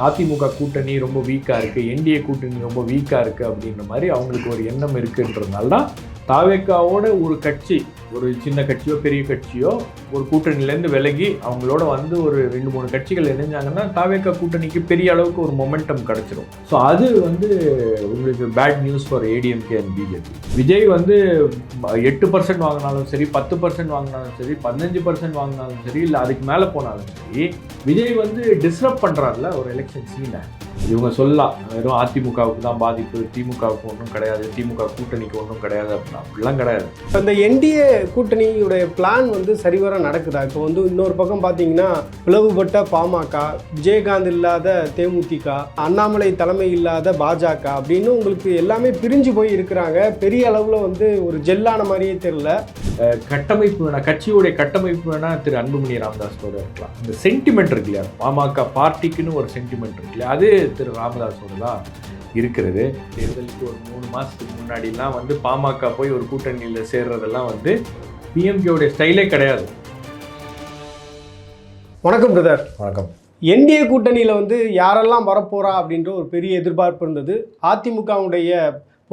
அதிமுக கூட்டணி ரொம்ப வீக்காக இருக்குது, என்டிஏ கூட்டணி ரொம்ப வீக்காக இருக்குது அப்படின்ற மாதிரி அவங்களுக்கு ஒரு எண்ணம் இருக்குன்றதுனால தான் தாவேக்காவோட ஒரு கட்சி, ஒரு சின்ன கட்சியோ பெரிய கட்சியோ ஒரு கூட்டணியிலேருந்து விலகி அவங்களோட வந்து ஒரு 2-3 கட்சிகள் இணைஞ்சாங்கன்னா தாவேக்கா கூட்டணிக்கு பெரிய அளவுக்கு ஒரு மொமெண்டம் கிடச்சிரும். ஸோ அது வந்து உங்களுக்கு bad news for ADMK and BJP. Vijay வந்து 8% வாங்கினாலும் சரி, 10% வாங்கினாலும் சரி, 15% வாங்கினாலும் சரி, இல்லை அதுக்கு மேலே போனாலும் சரி, விஜய் வந்து டிஸ்டர்ப் பண்ணுறாருல ஒரு எலெக்ஷன் சீனை. இவங்க சொல்லலாம் வெறும் அதிமுகவுக்கு தான் பாதிப்பு, திமுகவுக்கு ஒன்றும் கிடையாது, திமுக கூட்டணிக்கு ஒன்றும் கிடையாது அப்படின்னா அப்படிலாம் கிடையாது. இப்போ இந்த என்டிஏ கூட்டணியுடைய பிளான் வந்து சரிவர நடக்குதா? இப்போ வந்து இன்னொரு பக்கம் பார்த்தீங்கன்னா பிளவுபட்ட பாமக, விஜயகாந்த் இல்லாத தேமுதிக, அண்ணாமலை தலைமை இல்லாத பாஜக அப்படின்னு உங்களுக்கு எல்லாமே பிரிஞ்சு போய் இருக்கிறாங்க. பெரிய அளவில் வந்து ஒரு ஜெல்லான மாதிரியே தெரியல. கட்டமைப்பு வேணா, கட்சியுடைய கட்டமைப்பு வேணா திரு அன்புமணி ராமதாஸோட இருக்கலாம். இந்த சென்டிமெண்ட் இருக்கு இல்லையா, பாமக பார்ட்டிக்குன்னு ஒரு சென்டிமெண்ட் இருக்கு இல்லையா, அது திரு ராமதாஸோட தான் இருக்கிறது. தேர்தலுக்கு ஒரு 3 மாதத்துக்கு முன்னாடிலாம் வந்து பாமக போய் ஒரு கூட்டணியில் சேர்றதெல்லாம் வந்து பிஎம்கேவுடைய ஸ்டைலே கிடையாது. வணக்கம் பிரதர். வணக்கம். என்டிஏ கூட்டணியில் வந்து யாரெல்லாம் வரப்போறா அப்படின்ற ஒரு பெரிய எதிர்பார்ப்பு இருந்தது. அதிமுகவுடைய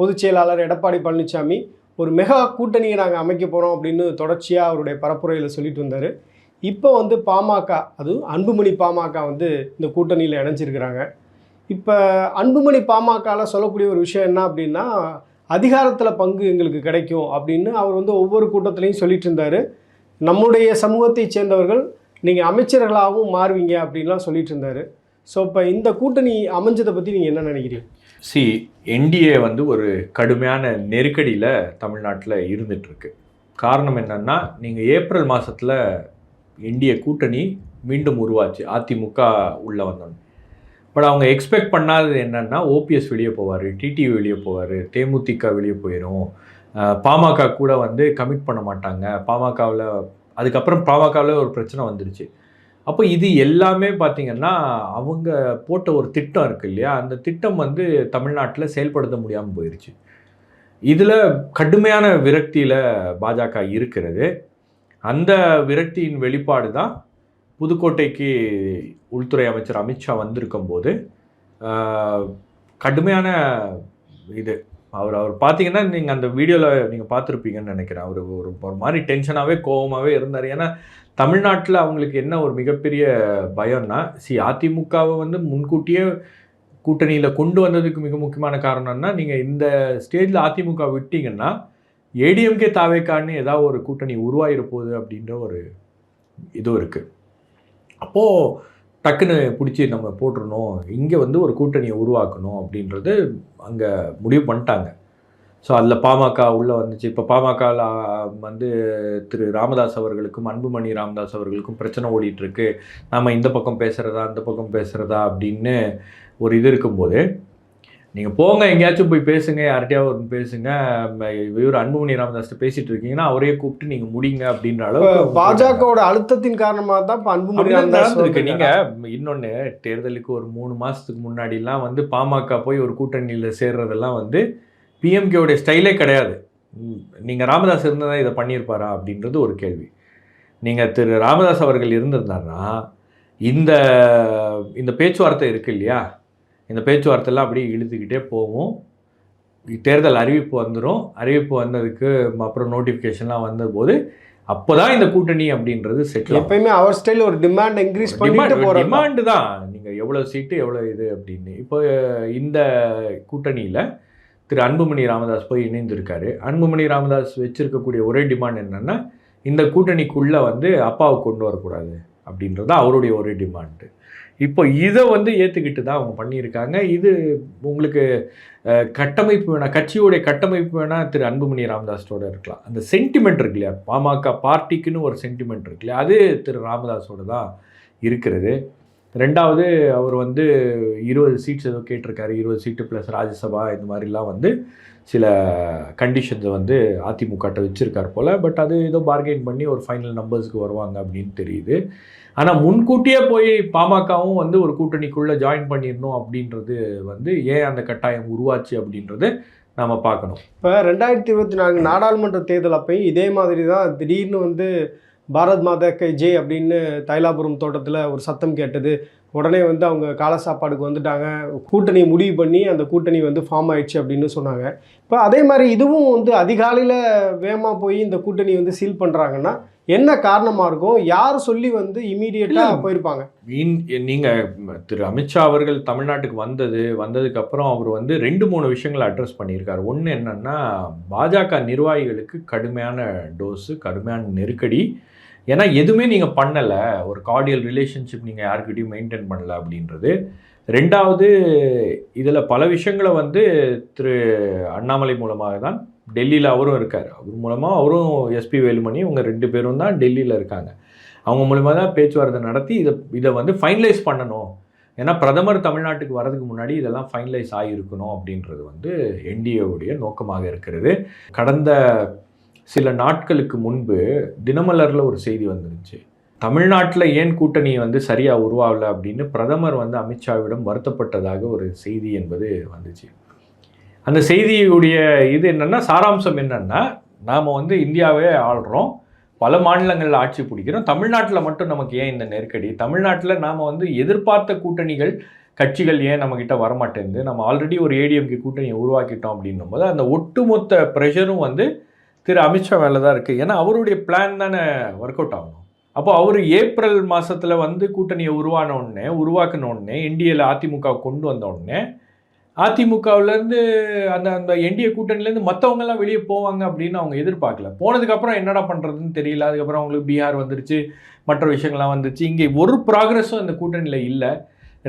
பொதுச் செயலாளர் எடப்பாடி பழனிசாமி ஒரு மெகா கூட்டணியை நாங்கள் அமைக்க போகிறோம் அப்படின்னு தொடர்ச்சியாக அவருடைய பரப்புரையில் சொல்லிட்டு வந்தார். இப்போ வந்து பாமக, அதுவும் அன்புமணி பாமக வந்து இந்த கூட்டணியில் இணைஞ்சிருக்கிறாங்க. இப்போ அன்புமணி பாமகவில் சொல்லக்கூடிய ஒரு விஷயம் என்ன அப்படின்னா, அதிகாரத்தில் பங்கு எங்களுக்கு கிடைக்கும் அப்படின்னு அவர் வந்து ஒவ்வொரு கூட்டத்திலையும் சொல்லிட்டு இருந்தார். நம்முடைய சமூகத்தை சேர்ந்தவர்கள் நீங்கள் அமைச்சர்களாகவும் மாறுவீங்க அப்படின்லாம் சொல்லிட்டு இருந்தார். ஸோ இப்போ இந்த கூட்டணி அமைஞ்சதை பற்றி நீங்கள் என்ன நினைக்கிறீங்க? என்டிஏ வந்து ஒரு கடுமையான நெருக்கடியில் தமிழ்நாட்டில் இருந்துகிட்ருக்கு. காரணம் என்னென்னா, நீங்கள் ஏப்ரல் மாதத்தில் என்டிஏ கூட்டணி மீண்டும் உருவாச்சு, அதிமுக உள்ளே வந்தோன்னு. பட் அவங்க எக்ஸ்பெக்ட் பண்ணாதது என்னென்னா, ஓபிஎஸ் வெளியே போவார், டிடிவி வெளியே போவார், தேமுதிக வெளியே போயிடும், பாமக கூட வந்து கமிட் பண்ண மாட்டாங்க, அதுக்கப்புறம் பாமகவில் ஒரு பிரச்சனை வந்துடுச்சு. அப்போ இது எல்லாமே பார்த்திங்கன்னா அவங்க போட்ட ஒரு திட்டம் இருக்குது இல்லையா, அந்த திட்டம் வந்து தமிழ்நாட்டில் செயல்படுத்த முடியாமல் போயிடுச்சு. இதில் கடுமையான விரக்தியில் பாஜக இருக்கிறது. அந்த விரக்தியின் வெளிப்பாடு தான் புதுக்கோட்டைக்கு உள்துறை அமைச்சர் அமித்ஷா வந்திருக்கும் போது கடுமையான இது அவர் பார்த்தீங்கன்னா, நீங்கள் அந்த வீடியோவில் நீங்கள் பார்த்துருப்பீங்கன்னு நினைக்கிறேன். அவர் ஒரு மாதிரி டென்ஷனாகவே கோபமாகவே இருந்தார். ஏன்னா தமிழ்நாட்டில் அவங்களுக்கு என்ன ஒரு மிகப்பெரிய பயம்னா, அதிமுகவை வந்து முன்கூட்டியே கூட்டணியில் கொண்டு வந்ததுக்கு மிக முக்கியமான காரணம்னா, நீங்கள் இந்த ஸ்டேஜில் அதிமுக விட்டீங்கன்னா ஏடிஎம்கே தாவேக்கான்னு ஏதாவது ஒரு கூட்டணி உருவாகிட போகுது அப்படின்ற ஒரு இதுவும் இருக்குது. அப்போது டக்குன்னு பிடிச்சி நம்ம போட்டுருணும், இங்கே வந்து ஒரு கூட்டணியை உருவாக்கணும் அப்படின்றது அங்கே முடிவு பண்ணிட்டாங்க. ஸோ அதில் பாமக உள்ளே வந்துச்சு. இப்போ பாமகவில் வந்து திரு ராமதாஸ் அவர்களுக்கும் அன்புமணி ராமதாஸ் அவர்களுக்கும் பிரச்சனை ஓடிட்டுருக்கு. நம்ம இந்த பக்கம் பேசுகிறதா அந்த பக்கம் பேசுகிறதா அப்படின்னு ஒரு இது இருக்கும்போது, நீங்கள் போங்க எங்கேயாச்சும் போய் பேசுங்க, யார்கிட்டயாவது ஒரு பேசுங்க, இவர் அன்புமணி ராமதாஸ் பேசிகிட்டு இருக்கீங்கன்னா அவரையே கூப்பிட்டு நீங்கள் முடிங்க அப்படின்ற அளவுக்கு பாஜகவோட அழுத்தத்தின் காரணமாக தான் இப்போ அன்புமணி ராமதாஸ் இருக்கு. நீங்கள் இன்னொன்று, தேர்தலுக்கு ஒரு 3 மாதத்துக்கு முன்னாடிலாம் வந்து பாமக போய் ஒரு கூட்டணியில் சேர்றதெல்லாம் வந்து பிஎம்கேவுடைய ஸ்டைலே கிடையாது. நீங்கள் ராமதாஸ் இருந்தால் இதை பண்ணியிருப்பாரா அப்படின்றது ஒரு கேள்வி. நீங்கள் திரு ராமதாஸ் அவர்கள் இருந்திருந்தாருன்னா இந்த பேச்சுவார்த்தை இருக்குது இல்லையா, இந்த பேச்சுவார்த்தைலாம் அப்படியே இழுத்துக்கிட்டே போகும். தேர்தல் அறிவிப்பு வந்துடும். அறிவிப்பு வந்ததுக்கு அப்புறம் நோட்டிஃபிகேஷன்லாம் வந்தபோது அப்போ தான் இந்த கூட்டணி அப்படின்றது செட்டில். எப்பயுமே அவர் ஸ்டைல் ஒரு டிமாண்ட் இன்க்ரீஸ் பண்ணிட்டு போகிற டிமாண்டு தான், நீங்கள் எவ்வளோ சீட்டு எவ்வளோ இது அப்படின்னு. இப்போ இந்த கூட்டணியில் திரு அன்புமணி ராமதாஸ் போய் இணைந்திருக்காரு. அன்புமணி ராமதாஸ் வச்சுருக்கக்கூடிய ஒரே டிமாண்ட் என்னென்னா, இந்த கூட்டணிக்குள்ளே வந்து அப்பாவை கொண்டு வரக்கூடாது அப்படின்றது அவருடைய ஒரே டிமாண்டு. இப்போ இதை வந்து ஏற்றுக்கிட்டு தான் அவங்க பண்ணியிருக்காங்க. இது உங்களுக்கு கட்டமைப்பு வேணால், கட்சியோடைய கட்டமைப்பு வேணால் திரு அன்புமணி ராமதாஸோட இருக்கலாம். அந்த சென்டிமெண்ட் இருக்கு இல்லையா, பாமக பார்ட்டிக்குன்னு ஒரு சென்டிமெண்ட் இருக்கு இல்லையா, அது திரு ராமதாஸோட தான் இருக்கிறது. ரெண்டாவது, அவர் வந்து 20 சீட்ஸ் ஏதோ கேட்டிருக்காரு, 20 சீட்டு ப்ளஸ் ராஜ்யசபா இந்த மாதிரிலாம் வந்து சில கண்டிஷன்ஸை வந்து அதிமுகட்ட வச்சுருக்கார் போல். பட் அது ஏதோ பார்கெயின் பண்ணி ஒரு ஃபைனல் நம்பர்ஸுக்கு வருவாங்க அப்படின்னு தெரியுது. ஆனால் முன்கூட்டியே போய் பாமகவும் வந்து ஒரு கூட்டணிக்குள்ளே ஜாயின் பண்ணிடணும் அப்படின்றது வந்து ஏன் அந்த கட்டாயம் உருவாச்சு அப்படின்றது நாம் பார்க்கணும். இப்போ 2024 நாடாளுமன்ற தேர்தல் அப்பையும் இதே மாதிரி தான் திடீர்னு வந்து பாரத் மாதா கி ஜெய் அப்படின்னு தைலாபுரம் தோட்டத்தில் ஒரு சத்தம் கேட்டது. உடனே வந்து அவங்க காலை சாப்பாடுக்கு வந்துட்டாங்க, கூட்டணி முடிவு பண்ணி அந்த கூட்டணி வந்து ஃபார்ம் ஆயிடுச்சு அப்படின்னு சொன்னாங்க. இப்போ அதே மாதிரி இதுவும் வந்து அதிகாலையில் வேகமாக போய் இந்த கூட்டணி வந்து சீல் பண்ணுறாங்கன்னா என்ன காரணமாக இருக்கும்? யார் சொல்லி வந்து இமீடியட்டாக போயிருப்பாங்க? நீங்கள் திரு அமித்ஷா அவர்கள் தமிழ்நாட்டுக்கு வந்ததுக்கு அப்புறம் அவர் வந்து 2-3 விஷயங்களை அட்ரஸ் பண்ணியிருக்காரு. ஒன்று என்னன்னா, பாஜக நிர்வாகிகளுக்கு கடுமையான டோஸு, கடுமையான நெருக்கடி. ஏன்னா எதுவுமே நீங்கள் பண்ணலை, ஒரு கார்டியல் ரிலேஷன்ஷிப் நீங்கள் யாருக்கிட்டையும் மெயின்டைன் பண்ணல அப்படின்றது. 2வது, இதில் பல விஷயங்களை வந்து திரு அண்ணாமலை மூலமாக தான் டெல்லியில் அவரும் இருக்கார். அவர் மூலமாக அவரும் எஸ்பி வேலுமணி இவங்க 2 பேரும் தான் டெல்லியில் இருக்காங்க. அவங்க மூலமாக தான் பேச்சுவார்த்தை நடத்தி இதை வந்து ஃபைனலைஸ் பண்ணணும். ஏன்னா பிரதமர் தமிழ்நாட்டுக்கு வர்றதுக்கு முன்னாடி இதெல்லாம் ஃபைனலைஸ் ஆகியிருக்கணும் அப்படின்றது வந்து என்டிஏவுடைய நோக்கமாக இருக்கிறது. கடந்த சில நாட்களுக்கு முன்பு தினமலரில் ஒரு செய்தி வந்துருச்சு. தமிழ்நாட்டில் ஏன் கூட்டணி வந்து சரியாக உருவாகலை அப்படின்னு பிரதமர் வந்து அமித்ஷாவிடம் வருத்தப்பட்டதாக ஒரு செய்தி என்பது வந்துச்சு. அந்த செய்தியுடைய இது என்னென்னா, சாராம்சம் என்னென்னா, நாம் வந்து இந்தியாவே ஆள்றோம், பல மாநிலங்களில் ஆட்சி பிடிக்கிறோம், தமிழ்நாட்டில் மட்டும் நமக்கு ஏன் இந்த நெருக்கடி, தமிழ்நாட்டில் நாம் வந்து எதிர்பார்த்த கூட்டணிகள் கட்சிகள் ஏன் நம்மக்கிட்ட வரமாட்டேங்குது, நம்ம ஆல்ரெடி ஒரு ஏடிஎம்கே கூட்டணியை உருவாக்கிட்டோம் அப்படின்னும் போது அந்த ஒட்டுமொத்த ப்ரெஷரும் வந்து திரு அமித்ஷா மேலே தான் இருக்குது. ஏன்னா அவருடைய பிளான் தானே ஒர்க் அவுட் ஆகணும். அப்போ அவர் ஏப்ரல் மாதத்தில் வந்து கூட்டணியை உருவாக்கின உடனே என்டிஏல அதிமுக கொண்டு வந்த உடனே அதிமுகவிலேருந்து அந்த என்டிஏ கூட்டணிலேருந்து மற்றவங்கெல்லாம் வெளியே போவாங்க அப்படின்னு அவங்க எதிர்பார்க்கல. போனதுக்கப்புறம் என்னடா பண்ணுறதுன்னு தெரியல. அதுக்கப்புறம் அவங்களுக்கு பீகார் வந்துருச்சு, மற்ற விஷயங்கள்லாம் வந்துச்சு. இங்கே ஒரு ப்ராக்ரஸும் அந்த கூட்டணியில் இல்லை.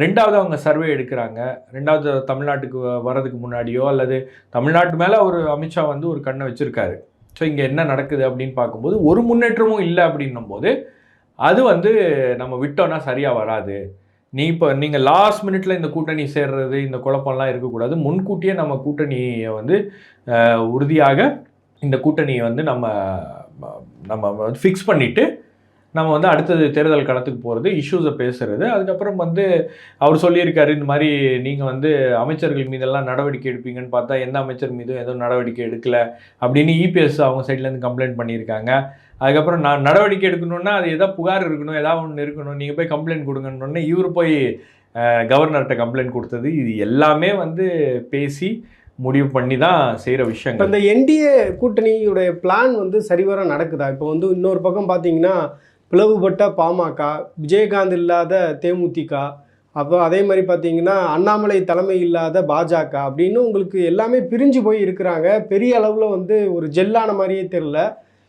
2வது அவங்க சர்வே எடுக்கிறாங்க. 2வது தமிழ்நாட்டுக்கு வர்றதுக்கு முன்னாடியோ அல்லது தமிழ்நாட்டு மேலே ஒரு அமித்ஷா வந்து ஒரு கண்ணை வச்சுருக்காரு. ஸோ இங்கே என்ன நடக்குது அப்படின்னு பார்க்கும்போது ஒரு முன்னேற்றமும் இல்லை அப்படின்னும் போது அது வந்து நம்ம விட்டோன்னா சரியாக வராது. நீங்கள் லாஸ்ட் மினிட்ல இந்த கூட்டணி சேர்றது, இந்த குழப்பம்லாம் இருக்கக்கூடாது. முன்கூட்டியே நம்ம கூட்டணியை வந்து உறுதியாக இந்த கூட்டணியை வந்து நம்ம ஃபிக்ஸ் பண்ணிவிட்டு நம்ம வந்து அடுத்தது தேர்தல் களத்துக்கு போகிறது, இஷ்யூஸை பேசுகிறது. அதுக்கப்புறம் வந்து அவர் சொல்லியிருக்காரு, இந்த மாதிரி நீங்கள் வந்து அமைச்சர்கள் மீதெல்லாம் நடவடிக்கை எடுப்பீங்கன்னு பார்த்தா எந்த அமைச்சர் மீதும் எதுவும் நடவடிக்கை எடுக்கலை அப்படின்னு இபிஎஸ் அவங்க சைட்லேருந்து கம்ப்ளைண்ட் பண்ணியிருக்காங்க. அதுக்கப்புறம் நான் நடவடிக்கை எடுக்கணுன்னா அது எதாவது புகார் இருக்கணும், ஏதாவது ஒன்று இருக்கணும், நீங்கள் போய் கம்ப்ளைண்ட் கொடுங்கன்னு இவர் போய் கவர்னர்கிட்ட கம்ப்ளைண்ட் கொடுத்தது. இது எல்லாமே வந்து பேசி முடிவு பண்ணி தான் செய்கிற விஷயங்கள். இந்த என்டிஏ கூட்டணியுடைய பிளான் வந்து சரிவர நடக்குதா? இப்போ வந்து இன்னொரு பக்கம் பார்த்தீங்கன்னா பிளவுபட்ட பாமக, விஜயகாந்த் இல்லாத தேமுதிக, அப்போ அதே மாதிரி பார்த்தீங்கன்னா அண்ணாமலை தலைமை இல்லாத பாஜக அப்படின்னு உங்களுக்கு எல்லாமே பிரிஞ்சு போய் இருக்கிறாங்க. பெரிய அளவில் வந்து ஒரு ஜெல்லான மாதிரியே தெரில.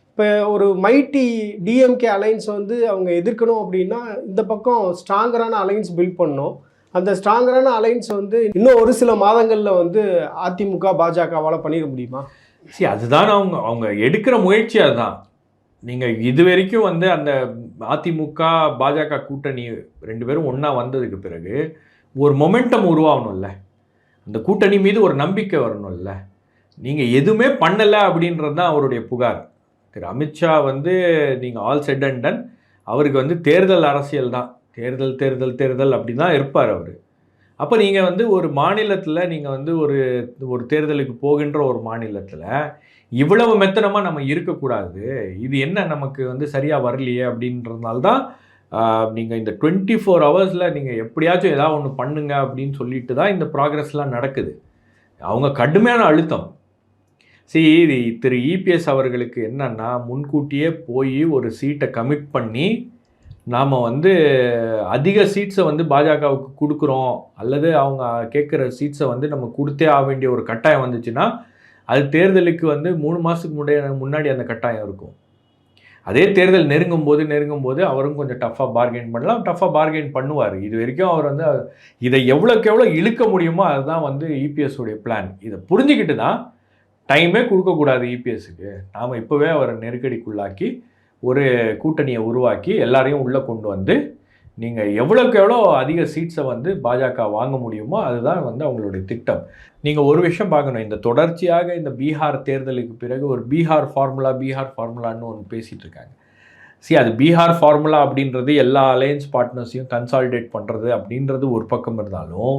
இப்போ ஒரு மைட்டி டிஎம்கே அலைன்ஸ் வந்து அவங்க எதிர்க்கணும் அப்படின்னா இந்த பக்கம் ஸ்ட்ராங்கரான அலைன்ஸ் பில்ட் பண்ணணும். அந்த ஸ்ட்ராங்கரான அலைன்ஸ் வந்து இன்னும் ஒரு சில மாதங்களில் வந்து அதிமுக பாஜகவால் பண்ணிட முடியுமா? சரி, அதுதான் அவங்க எடுக்கிற முயற்சி. அதுதான் நீங்கள் இது வரைக்கும் வந்து அந்த அதிமுக பாஜக கூட்டணி 2 பேரும் ஒன்றா வந்ததுக்கு பிறகு ஒரு மொமெண்டம் உருவாகணும்ல, அந்த கூட்டணி மீது ஒரு நம்பிக்கை வரணும்ல. நீங்கள் எதுவுமே பண்ணலை அப்படின்றது தான் அவருடைய புகார். திரு அமித்ஷா வந்து நீங்கள் ஆல் செட் அண்ட் டன், அவருக்கு வந்து தேர்தல் அரசியல் தான், தேர்தல் அப்படி தான் இருப்பார் அவர். அப்போ நீங்கள் வந்து ஒரு மாநிலத்தில் நீங்கள் வந்து ஒரு தேர்தலுக்கு போகின்ற ஒரு மாநிலத்தில் இவ்வளவு மெத்தனமாக நம்ம இருக்கக்கூடாது, இது என்ன நமக்கு வந்து சரியாக வரலையே அப்படின்றதுனால தான் நீங்கள் இந்த 24 ஹவர்ஸில் நீங்கள் எப்படியாச்சும் ஏதாவது ஒன்று பண்ணுங்க அப்படின்னு சொல்லிட்டு தான் இந்த ப்ராக்ரஸ்லாம் நடக்குது. அவங்க கடுமையான அழுத்தம். சரி, திரு இபிஎஸ் அவர்களுக்கு என்னன்னா, முன்கூட்டியே போய் ஒரு சீட்டை கமிட் பண்ணி நாம் வந்து அதிக சீட்ஸை வந்து பாஜகவுக்கு கொடுக்குறோம் அல்லது அவங்க கேட்குற சீட்ஸை வந்து நம்ம கொடுத்தே ஆக வேண்டிய ஒரு கட்டாயம் வந்துச்சுன்னா அது தேர்தலுக்கு வந்து 3 மாதத்துக்கு முன்னாடி அந்த கட்டாயம் இருக்கும். அதே தேர்தல் நெருங்கும் போது அவரும் கொஞ்சம் டஃப்பாக பார்கெயின் பண்ணலாம், டஃப்பாக பார்கெயின் பண்ணுவார். இது வரைக்கும் அவர் வந்து இதை எவ்வளோக்கு எவ்வளோ இழுக்க முடியுமோ அதுதான் வந்து இபிஎஸ்ஸுடைய பிளான். இதை புரிஞ்சுக்கிட்டு தான் டைமே கொடுக்கக்கூடாது இபிஎஸ்ஸுக்கு, நாம் இப்போவே அவரை நெருக்கடிக்குள்ளாக்கி ஒரு கூட்டணியை உருவாக்கி எல்லாரையும் உள்ளே கொண்டு வந்து நீங்கள் எவ்வளோக்கு எவ்வளோ அதிக சீட்ஸை வந்து பாஜக வாங்க முடியுமோ அதுதான் வந்து அவங்களுடைய திட்டம். நீங்கள் ஒரு விஷயம் பார்க்கணும், இந்த தொடர்ச்சியாக இந்த பீகார் தேர்தலுக்கு பிறகு ஒரு பீகார் ஃபார்முலான்னு ஒன்று பேசிகிட்டு இருக்காங்க. அது பீகார் ஃபார்முலா அப்படின்றது எல்லா அலையன்ஸ் பார்ட்னர்ஸையும் கன்சாலிடேட் பண்ணுறது அப்படின்றது ஒரு பக்கம் இருந்தாலும்,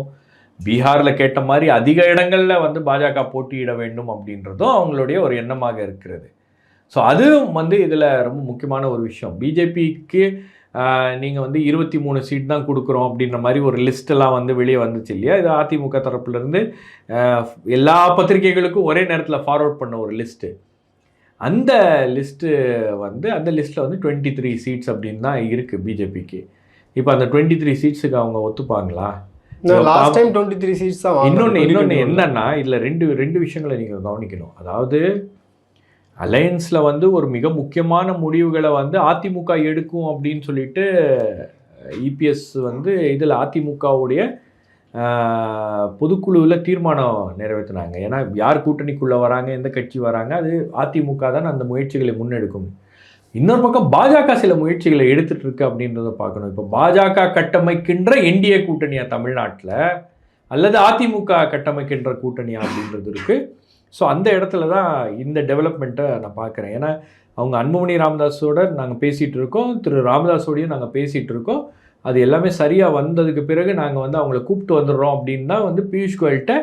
பீகாரில் கேட்ட மாதிரி அதிக இடங்களில் வந்து பாஜக போட்டியிட வேண்டும் அப்படின்றதும் அவங்களுடைய ஒரு எண்ணமாக இருக்கிறது. ஸோ அதுவும் வந்து இதில் ரொம்ப முக்கியமான ஒரு விஷயம். பிஜேபிக்கு நீங்கள் வந்து 23 சீட் தான் கொடுக்குறோம் அப்படின்ற மாதிரி ஒரு லிஸ்ட்டெல்லாம் வந்து வெளியே வந்துச்சு இல்லையா? இது அதிமுக தரப்புலேருந்து எல்லா பத்திரிகைகளுக்கும் ஒரே நேரத்தில் ஃபார்வர்ட் பண்ண ஒரு லிஸ்ட்டு. அந்த லிஸ்ட்டு வந்து அந்த லிஸ்ட்டில் வந்து 23 சீட்ஸ் அப்படின்னு தான் இருக்குது பிஜேபிக்கு. இப்போ அந்த 23 சீட்ஸுக்கு அவங்க ஒத்துப்பாங்களா? லாஸ்ட் டைம் 23 சீட்ஸ் தான். இன்னொன்று என்னன்னா, இதில் ரெண்டு விஷயங்களை நீங்கள் கவனிக்கணும். அதாவது அலையன்ஸில் வந்து ஒரு மிக முக்கியமான முடிவுகளை வந்து அதிமுக எடுக்கும் அப்படின்னு சொல்லிட்டு இபிஎஸ் வந்து இதில் அதிமுகவுடைய பொதுக்குழுவில் தீர்மானம் நிறைவேற்றினாங்க. ஏன்னா யார் கூட்டணிக்குள்ளே வராங்க, எந்த கட்சி வராங்க, அது அதிமுக தான் அந்த முயற்சிகளை முன்னெடுக்கும். இன்னொரு பக்கம் பாஜக சில முயற்சிகளை எடுத்துட்டு இருக்கு அப்படின்றத பார்க்கணும். இப்போ பாஜக கட்டமைக்கின்ற என்டிஏ கூட்டணியா தமிழ்நாட்டில், அல்லது அதிமுக கட்டமைக்கின்ற கூட்டணியா அப்படின்றது இருக்குது. ஸோ அந்த இடத்துல தான் இந்த டெவலப்மெண்ட்டை நான் பார்க்குறேன். ஏன்னா அவங்க அன்புமணி ராமதாஸோட நாங்கள் பேசிகிட்டு இருக்கோம், திரு ராமதாஸோடையும் நாங்கள் பேசிகிட்டு இருக்கோம். அது எல்லாமே சரியாக வந்ததுக்கு பிறகு நாங்கள் வந்து அவங்கள கூப்பிட்டு வந்துடுறோம் அப்படின்னு தான் வந்து பியூஷ் கோயல்கிட்ட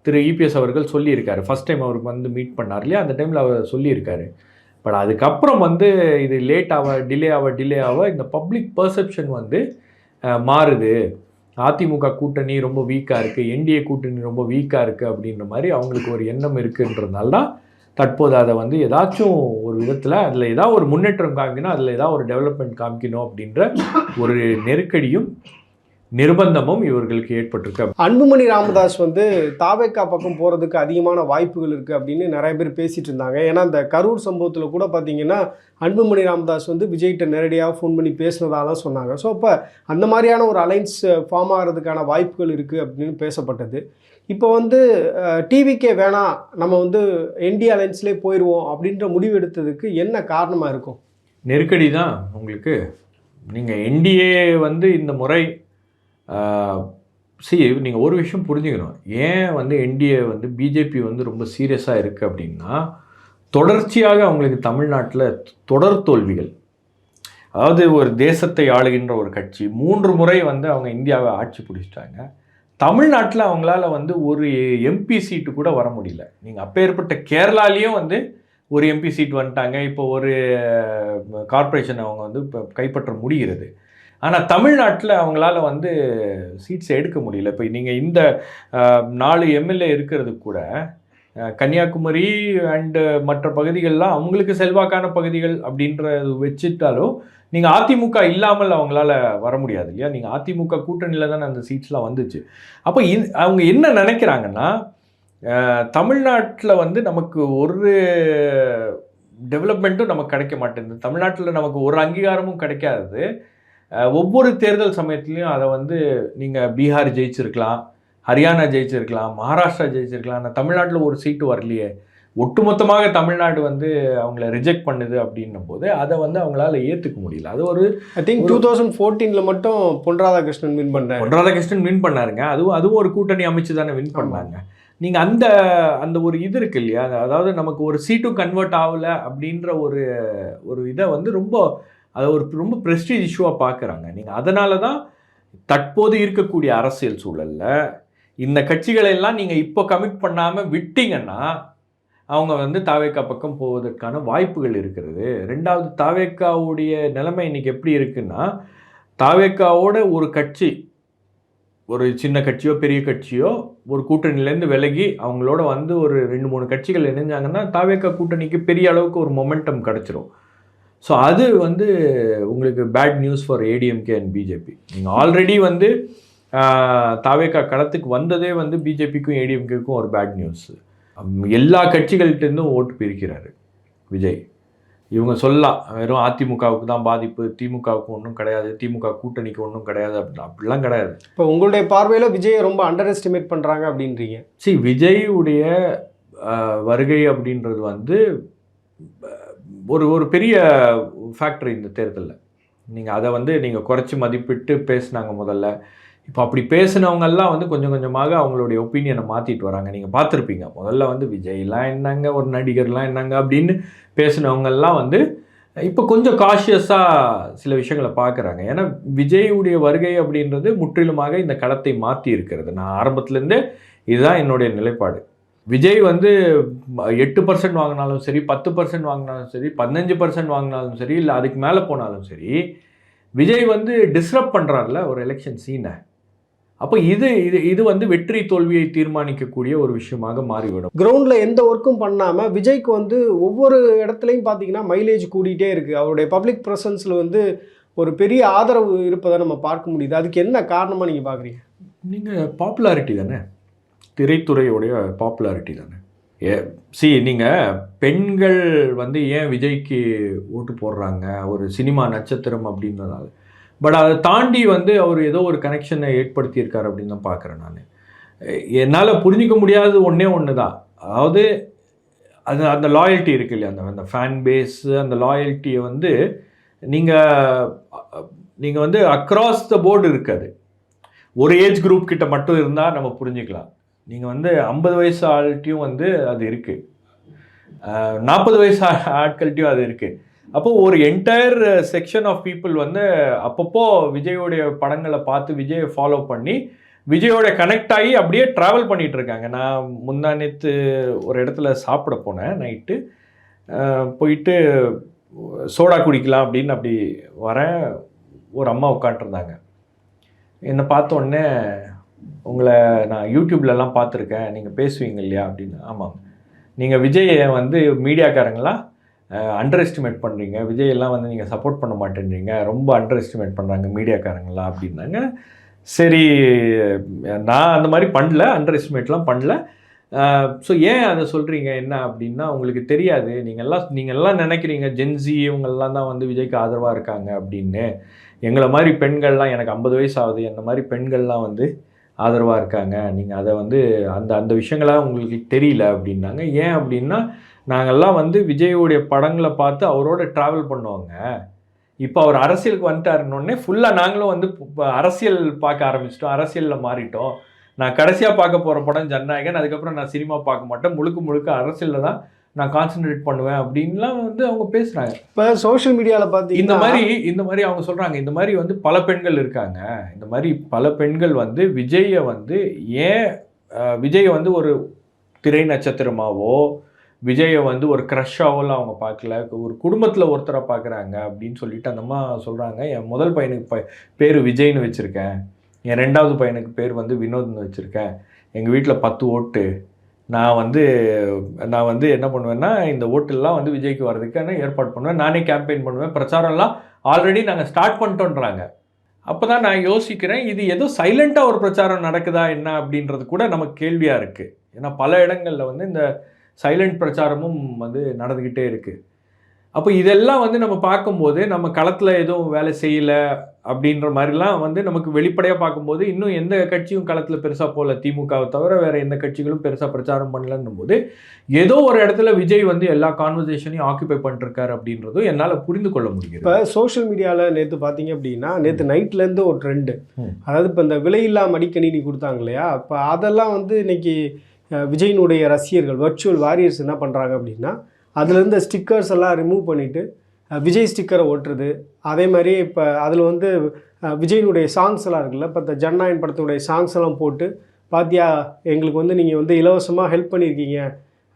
திரு இபிஎஸ் அவர்கள் சொல்லியிருக்காரு. ஃபஸ்ட் டைம் அவருக்கு வந்து மீட் பண்ணார் இல்லையா, அந்த டைமில் அவர் சொல்லியிருக்காரு. பட் அதுக்கப்புறம் வந்து இது லேட் டிலே ஆக இந்த பப்ளிக் பர்செப்ஷன் வந்து மாறுது. அதிமுக கூட்டணி ரொம்ப வீக்காக இருக்குது, என்டிஏ கூட்டணி ரொம்ப வீக்காக இருக்குது அப்படின்ற மாதிரி அவங்களுக்கு ஒரு எண்ணம் இருக்குன்றதுனால தான் தற்போது அதை வந்து ஏதாச்சும் ஒரு விதத்தில் அதில் ஏதாவது ஒரு முன்னேற்றம் காமிக்கணும், அதில் ஏதாவது ஒரு டெவலப்மெண்ட் காமிக்கணும் அப்படின்ற ஒரு நெருக்கடியும் நிர்பந்தமும் இவர்களுக்கு ஏற்பட்டிருக்கு. அன்புமணி ராமதாஸ் வந்து தாவேக்கா பக்கம் போகிறதுக்கு அதிகமான வாய்ப்புகள் இருக்குது அப்படின்னு நிறைய பேர் பேசிகிட்டு இருந்தாங்க. ஏன்னா இந்த கரூர் சம்பவத்தில் கூட பார்த்தீங்கன்னா அன்புமணி ராமதாஸ் வந்து விஜய்கிட்ட நேரடியாக ஃபோன் பண்ணி பேசினதாலாம் சொன்னாங்க. ஸோ அப்போ அந்த மாதிரியான ஒரு அலைன்ஸ் ஃபார்ம் ஆகிறதுக்கான வாய்ப்புகள் இருக்குது அப்படின்னு பேசப்பட்டது. இப்போ வந்து டிவிக்கே வேணாம், நம்ம வந்து என்டிஏ அலைன்ஸ்லேயே போயிடுவோம் அப்படின்ற முடிவு எடுத்ததுக்கு என்ன காரணமாக இருக்கும்? நெருக்கடி தான் உங்களுக்கு. நீங்கள் என்டிஏ வந்து இந்த முறை நீங்கள் ஒரு விஷயம் புரிஞ்சுக்கணும். ஏன் வந்து என்டிஏ வந்து பிஜேபி வந்து ரொம்ப சீரியஸாக இருக்குது அப்படின்னா, தொடர்ச்சியாக அவங்களுக்கு தமிழ்நாட்டில் தொடர் தோல்விகள். அதாவது ஒரு தேசத்தை ஆளுகின்ற ஒரு கட்சி 3 முறை வந்து அவங்க இந்தியாவை ஆட்சி பிடிச்சிட்டாங்க. தமிழ்நாட்டில் அவங்களால வந்து ஒரு எம்பி சீட்டு கூட வர முடியல. நீங்கள் அப்பேற்பட்ட கேரளாலேயும் வந்து ஒரு எம்பி சீட் வந்துட்டாங்க. இப்போ ஒரு கார்ப்பரேஷன் அவங்க வந்து இப்போ கைப்பற்ற முடிகிறது. ஆனால் தமிழ்நாட்டில் அவங்களால வந்து சீட்ஸ் எடுக்க முடியல. இப்போ நீங்கள் இந்த 4 எம்எல்ஏ இருக்கிறது கூட கன்னியாகுமரி அண்டு மற்ற பகுதிகள்லாம் அவங்களுக்கு செல்வாக்கான பகுதிகள் அப்படின்றது வச்சுட்டாலும் நீங்கள் அதிமுக இல்லாமல் அவங்களால வர முடியாது இல்லையா? நீங்கள் அதிமுக கூட்டணியில் தானே அந்த சீட்ஸ்லாம் வந்துச்சு. அப்போ அவங்க என்ன நினைக்கிறாங்கன்னா, தமிழ்நாட்டில் வந்து நமக்கு ஒரு டெவலப்மெண்ட்டும் நமக்கு கிடைக்க மாட்டேங்குது, தமிழ்நாட்டில் நமக்கு ஒரு அங்கீகாரமும் கிடைக்காது. ஒவ்வொரு தேர்தல் சமயத்துலையும் அதை வந்து நீங்கள் பீகார் ஜெயிச்சிருக்கலாம், ஹரியானா ஜெயிச்சிருக்கலாம், மகாராஷ்டிரா ஜெயிச்சிருக்கலாம், ஆனால் தமிழ்நாட்டில் ஒரு சீட்டு வரலையே, ஒட்டுமொத்தமாக தமிழ்நாடு வந்து அவங்கள ரிஜெக்ட் பண்ணுது அப்படின்னும் போது அதை வந்து அவங்களால ஏற்றுக்க முடியல. அது ஒரு ஐ திங்க் 2014 மட்டும் பொன் ராதாகிருஷ்ணன் வின் பண்ணார். பொன் ராதாகிருஷ்ணன் வின் பண்ணாருங்க. அதுவும் ஒரு கூட்டணி அமைச்சு தானே வின் பண்ணாங்க. நீங்கள் அந்த ஒரு இது இருக்கு இல்லையா, அதாவது நமக்கு ஒரு சீட்டும் கன்வெர்ட் ஆகலை அப்படின்ற ஒரு இதை வந்து அதை ரொம்ப ப்ரெஸ்டீஜ் இஷ்யூவாக பார்க்குறாங்க. நீங்கள் அதனால தான் தற்போது இருக்கக்கூடிய அரசியல் சூழலில் இந்த கட்சிகளை எல்லாம் நீங்கள் இப்போ கமிட் பண்ணாமல் விட்டீங்கன்னா அவங்க வந்து தாவேக்கா பக்கம் போவதற்கான வாய்ப்புகள் இருக்கிறது. ரெண்டாவது, தாவேக்காவுடைய நிலைமை இன்றைக்கி எப்படி இருக்குன்னா, தாவேக்காவோட ஒரு கட்சி, ஒரு சின்ன கட்சியோ பெரிய கட்சியோ ஒரு கூட்டணியிலேருந்து விலகி அவங்களோட வந்து ஒரு 2-3 கட்சிகள் இணைஞ்சாங்கன்னா தாவேக்கா கூட்டணிக்கு பெரிய அளவுக்கு ஒரு மொமெண்டம் கிடச்சிரும். ஸோ அது வந்து உங்களுக்கு bad news for ADMK and BJP. நீங்கள் ஆல்ரெடி வந்து தாவேக்கா களத்துக்கு வந்ததே வந்து பிஜேபிக்கும் ஏடிஎம்கேக்கும் ஒரு பேட் நியூஸ். எல்லா கட்சிகள்கிட்டேருந்தும் ஓட்டு பிரிக்கிறாரு விஜய். இவங்க சொல்லலாம் வெறும் அதிமுகவுக்கு தான் பாதிப்பு, திமுகவுக்கு ஒன்றும் கிடையாது, திமுக கூட்டணிக்கு ஒன்றும் கிடையாது அப்படிலாம் கிடையாது. இப்போ உங்களுடைய பார்வையில் விஜயை ரொம்ப அண்டர் எஸ்டிமேட் பண்ணுறாங்க அப்படின்றீங்க. விஜயுடைய வருகை அப்படின்றது வந்து ஒரு பெரிய ஃபேக்டர் இந்த தேர்தலில். நீங்கள் அதை வந்து நீங்கள் குறைச்சி மதிப்பிட்டு பேசினாங்க முதல்ல. இப்போ அப்படி பேசினவங்கெல்லாம் வந்து கொஞ்சம் கொஞ்சமாக அவங்களுடைய ஒப்பீனியனை மாற்றிட்டு வராங்க. நீங்கள் பார்த்துருப்பீங்க, முதல்ல வந்து விஜய்லாம் என்னங்க, ஒரு நடிகர்லாம் என்னங்க அப்படின்னு பேசினவங்கெல்லாம் வந்து இப்போ கொஞ்சம் காஷியஸாக சில விஷயங்களை பார்க்குறாங்க. ஏன்னா விஜயுடைய வருகை அப்படின்றது முற்றிலுமாக இந்த களத்தை மாற்றி இருக்கிறது. நான் ஆரம்பத்துலேருந்தே இதுதான் என்னுடைய நிலைப்பாடு. விஜய் வந்து 8% வாங்கினாலும் சரி, 10% வாங்கினாலும் சரி, 15% வாங்கினாலும் சரி, இல்லை அதுக்கு மேலே போனாலும் சரி, விஜய் வந்து டிஸ்டர்ப் பண்ணுறாருல ஒரு எலெக்ஷன் சீனை. அப்போ இது இது இது வந்து வெற்றி தோல்வியை தீர்மானிக்கக்கூடிய ஒரு விஷயமாக மாறிவிடும். கிரவுண்டில் எந்த ஒர்க்கும் பண்ணாமல் விஜய்க்கு வந்து ஒவ்வொரு இடத்துலையும் பார்த்தீங்கன்னா மைலேஜ் கூடிட்டே இருக்குது. அவருடைய பப்ளிக் ப்ரெசன்ஸில் வந்து ஒரு பெரிய ஆதரவு இருப்பதை நம்ம பார்க்க முடியுது. அதுக்கு என்ன காரணமாக நீங்கள் பார்க்குறீங்க? நீங்கள் பாப்புலாரிட்டி தானே, திரைத்துறையுடைய பாப்புலாரிட்டி தானே. நீங்கள் பெண்கள் வந்து ஏன் விஜய்க்கு ஓட்டு போடுறாங்க ஒரு சினிமா நட்சத்திரம் அப்படின்றதால. பட் அதை தாண்டி வந்து அவர் ஏதோ ஒரு கனெக்ஷனை ஏற்படுத்தியிருக்காரு அப்படின்னு தான் பார்க்குறேன் நான். என்னால் புரிஞ்சிக்க முடியாதது ஒன்று தான், அதாவது அது அந்த லாயல்ட்டி இருக்கு இல்லையா, அந்த ஃபேன் பேஸு, அந்த லாயல்ட்டியை வந்து நீங்கள் வந்து அக்ராஸ் த போர்டு இருக்காது. ஒரு ஏஜ் குரூப் கிட்ட மட்டும் இருந்தால் நம்ம புரிஞ்சுக்கலாம். நீங்கள் வந்து 50 வயசு ஆள்கிட்டையும் வந்து அது இருக்குது, 40 வயசு ஆட்கள்கிட்டையும் அது இருக்குது. அப்போது ஒரு என்டையர் செக்ஷன் ஆஃப் பீப்புள் வந்து அப்பப்போ விஜயோடைய படங்களை பார்த்து விஜயை ஃபாலோ பண்ணி விஜயோட கனெக்ட் ஆகி அப்படியே ட்ராவல் பண்ணிகிட்டு இருக்காங்க. நான் முந்தா நேற்று ஒரு இடத்துல சாப்பிட போனேன் நைட்டு, போயிட்டு சோடா குடிக்கலாம் அப்படின்னு அப்படி வரேன். ஒரு அம்மா உட்காண்ட்ருந்தாங்க. என்னை பார்த்த உடனே, உங்களை நான் யூடியூப்லலாம் பார்த்துருக்கேன், நீங்கள் பேசுவீங்க இல்லையா அப்படின்னு. ஆமாம், நீங்கள் விஜயை வந்து மீடியாக்காரங்களாம் அண்டர் எஸ்டிமேட் பண்ணுறீங்க, விஜயெல்லாம் வந்து நீங்கள் சப்போர்ட் பண்ண மாட்டேன்றீங்க, ரொம்ப அண்டர் எஸ்டிமேட் பண்ணுறாங்க மீடியாக்காரங்களாம் அப்படின்னாங்க. சரி, நான் அந்த மாதிரி பண்ணல, அண்டர் எஸ்டிமேட்லாம் பண்ணல. ஸோ ஏன் அதை சொல்கிறீங்க என்ன அப்படின்னா, உங்களுக்கு தெரியாது, நீங்கள்லாம் நினைக்கிறீங்க ஜென்சி இவங்கெல்லாம் தான் வந்து விஜய்க்கு ஆதரவாக இருக்காங்க அப்படின்னு. எங்களை மாதிரி பெண்கள்லாம், எனக்கு 50 வயசு ஆகுது, என்ன மாதிரி பெண்கள்லாம் வந்து ஆதரவாக இருக்காங்க, நீங்கள் அதை வந்து அந்த விஷயங்களாக உங்களுக்கு தெரியல அப்படின்னாங்க. ஏன் அப்படின்னா, நாங்கள்லாம் வந்து விஜயோடைய படங்களை பார்த்து அவரோட ட்ராவல் பண்ணுவாங்க. இப்போ அவர் அரசியலுக்கு வந்துட்டாருன்னொடனே ஃபுல்லாக நாங்களும் வந்து அரசியல் பார்க்க ஆரம்பிச்சிட்டோம், அரசியலில் மாறிட்டோம். நான் கடைசியாக பார்க்க போகிற படம் ஜனநாயகன், அதுக்கப்புறம் நான் சினிமா பார்க்க மாட்டேன், முழுக்க அரசியலில் தான் நான் கான்சன்ட்ரேட் பண்ணுவேன் அப்படின்லாம் வந்து அவங்க பேசுகிறாங்க. இப்போ சோஷியல் மீடியாவில் பார்த்து இந்த மாதிரி அவங்க சொல்கிறாங்க. இந்த மாதிரி வந்து பல பெண்கள் இருக்காங்க, இந்த மாதிரி பல பெண்கள் வந்து விஜயை வந்து ஏன் விஜயை வந்து ஒரு திரை நட்சத்திரமாவோ விஜயை வந்து ஒரு க்ரஷ்ஷாவோலாம் அவங்க பார்க்கல, ஒரு குடும்பத்தில் ஒருத்தரை பார்க்குறாங்க அப்படின்னு சொல்லிட்டு அந்த அம்மா சொல்கிறாங்க. என் முதல் பையனுக்கு பேர் விஜய்னு வச்சுருக்கேன், என் 2வது பையனுக்கு பேர் வந்து வினோத்னு வச்சுருக்கேன், எங்கள் வீட்டில் 10 ஓட்டு, நான் வந்து என்ன பண்ணுவேன்னா இந்த ஓட்டெல்லாம் வந்து விஜய்க்கு வர்றதுக்கான ஏற்பாடு பண்ணுவேன், நானே கேம்பெயின் பண்ணுவேன், பிரச்சாரம்லாம் ஆல்ரெடி நாங்கள் ஸ்டார்ட் பண்ணிட்டோன்றாங்க. அப்போ தான் நான் யோசிக்கிறேன், இது ஏதோ சைலண்ட்டாக ஒரு பிரச்சாரம் நடக்குதா என்ன அப்படின்றது கூட நமக்கு கேள்வியாக இருக்குது. ஏன்னா பல இடங்களில் வந்து இந்த சைலண்ட் பிரச்சாரமும் வந்து நடந்துக்கிட்டே இருக்குது. அப்போ இதெல்லாம் வந்து நம்ம பார்க்கும்போது நம்ம களத்தில் எதுவும் வேலை செய்யலை அப்படின்ற மாதிரிலாம் வந்து நமக்கு வெளிப்படையாக பார்க்கும்போது இன்னும் எந்த கட்சியும் களத்தில் பெருசாக போகல, திமுகவை தவிர வேறு எந்த கட்சிகளும் பெருசாக பிரச்சாரம் பண்ணலன்னும் போது ஏதோ ஒரு இடத்துல விஜய் வந்து எல்லா கான்வர்சேஷனையும் ஆக்குபை பண்ணிருக்காரு அப்படின்றதும் என்னால் புரிந்து கொள்ள முடியும். இப்போ சோஷியல் மீடியாவில் நேற்று பார்த்தீங்க அப்படின்னா, நேற்று நைட்லேருந்து ஒரு ட்ரெண்டு, அதாவது இப்போ இந்த விலையில்லா மடிக்கணினி கொடுத்தாங்க இல்லையா, இப்போ அதெல்லாம் வந்து இன்னைக்கு விஜயினுடைய ரசிகர்கள் வர்ச்சுவல் வாரியர்ஸ் என்ன பண்ணுறாங்க அப்படின்னா, அதுலேருந்து ஸ்டிக்கர்ஸ் எல்லாம் ரிமூவ் பண்ணிவிட்டு விஜய் ஸ்டிக்கரை ஓட்டுறது. அதே மாதிரி இப்போ அதில் வந்து விஜயினுடைய சாங்ஸ் எல்லாம் இருக்குல்ல, இப்போ இந்த ஜனநாயகன் படத்துடைய சாங்ஸ் எல்லாம் போட்டு, பாத்தியா எங்களுக்கு வந்து நீங்கள் வந்து இலவசமாக ஹெல்ப் பண்ணியிருக்கீங்க,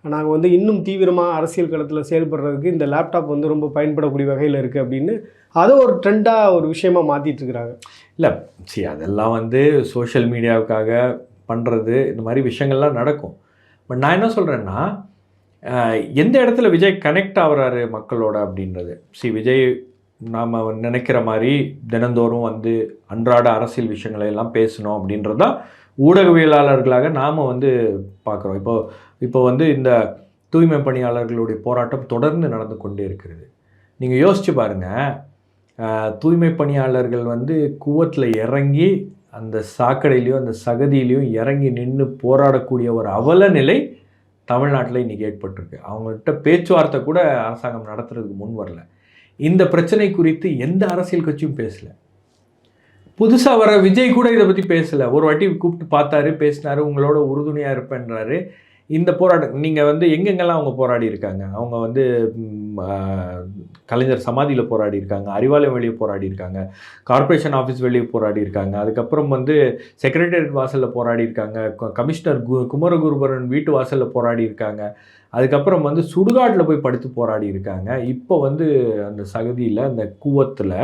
நாங்கள் வந்து இன்னும் தீவிரமாக அரசியல் களத்தில் செயல்படுறதுக்கு இந்த லேப்டாப் வந்து ரொம்ப பயன்படக்கூடிய வகையில் இருக்குது அப்படின்னு அதை ஒரு ட்ரெண்டாக ஒரு விஷயமாக மாற்றிட்டு இருக்கிறாங்க. இல்லை சரி, அதெல்லாம் வந்து சோஷியல் மீடியாவுக்காக பண்ணுறது, இந்த மாதிரி விஷயங்கள்லாம் நடக்கும். பட் நான் என்ன சொல்கிறேன்னா, எந்த இடத்துல விஜய் கனெக்ட் ஆகுறாரு மக்களோட அப்படின்றது. விஜய் நாம் நினைக்கிற மாதிரி தினந்தோறும் வந்து அன்றாட அரசியல் விஷயங்களை எல்லாம் பேசணும் அப்படின்றது தான் ஊடகவியலாளர்களாக நாம் வந்து பார்க்குறோம். இப்போ வந்து இந்த தூய்மை பணியாளர்களுடைய போராட்டம் தொடர்ந்து நடந்து கொண்டே இருக்கிறது. நீங்கள் யோசிச்சு பாருங்கள், தூய்மை பணியாளர்கள் வந்து கூவத்தில் இறங்கி அந்த சாக்கடையிலையும் அந்த சகதியிலையும் இறங்கி நின்று போராடக்கூடிய ஒரு அவல நிலை தமிழ்நாட்டில் இன்றைக்கி ஏற்பட்டிருக்கு. அவங்கள்ட்ட பேச்சுவார்த்தை கூட அரசாங்கம் நடத்துறதுக்கு முன் வரல. இந்த பிரச்சனை குறித்து எந்த அரசியல் கட்சியும் பேசலை. புதுசாக வர விஜய் கூட இதை பற்றி பேசலை. ஒரு வாட்டி கூப்பிட்டு பார்த்தாரு, பேசினார், உங்களோட உறுதுணையாக இருப்பேன்றாரு. இந்த போராட்டம் நீங்கள் வந்து எங்கெங்கெல்லாம் அவங்க போராடி இருக்காங்க, அவங்க வந்து கலைஞர் சமாதியில் போராடி இருக்காங்க, அறிவாலயம் வெளியே போராடி இருக்காங்க, கார்ப்பரேஷன் ஆஃபீஸ் வெளியே போராடி இருக்காங்க, அதுக்கப்புறம் வந்து செக்ரட்டரியேட் வாசலில் போராடி இருக்காங்க, கமிஷனர் குமரகுருபரன் வீட்டு வாசலில் போராடி இருக்காங்க, அதுக்கப்புறம் வந்து சுடுகாட்டில் போய் படுத்து போராடி இருக்காங்க. இப்போ வந்து அந்த சகதியில் அந்த கூவத்தில்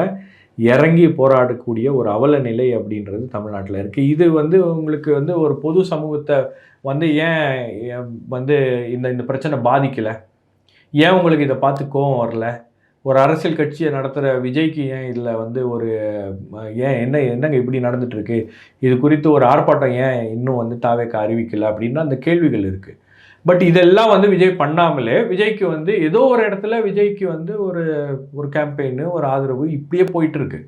இறங்கி போராடக்கூடிய ஒரு அவல நிலை அப்படின்றது தமிழ்நாட்டில் இருக்குது. இது வந்து உங்களுக்கு வந்து ஒரு பொது சமூகத்தை வந்து வந்து இந்த இந்த பிரச்சனை பாதிக்கலை, ஏன் உங்களுக்கு இதை பார்த்து கோவம் வரல, ஒரு அரசியல் கட்சியை நடத்துகிற விஜய்க்கு ஏன் இதில் வந்து ஒரு என்னங்க இப்படி நடந்துட்டுருக்கு, இது குறித்து ஒரு ஆர்ப்பாட்டம் ஏன் இன்னும் வந்து தாவேக்க அறிவிக்கலை அப்படின்னா அந்த கேள்விகள் இருக்குது. பட் இதெல்லாம் வந்து விஜய் பண்ணாமலே விஜய்க்கு வந்து ஏதோ ஒரு இடத்துல விஜய்க்கு வந்து ஒரு ஒரு கேம்பெயின், ஒரு ஆதரவு இப்படியே போயிட்டுருக்கு.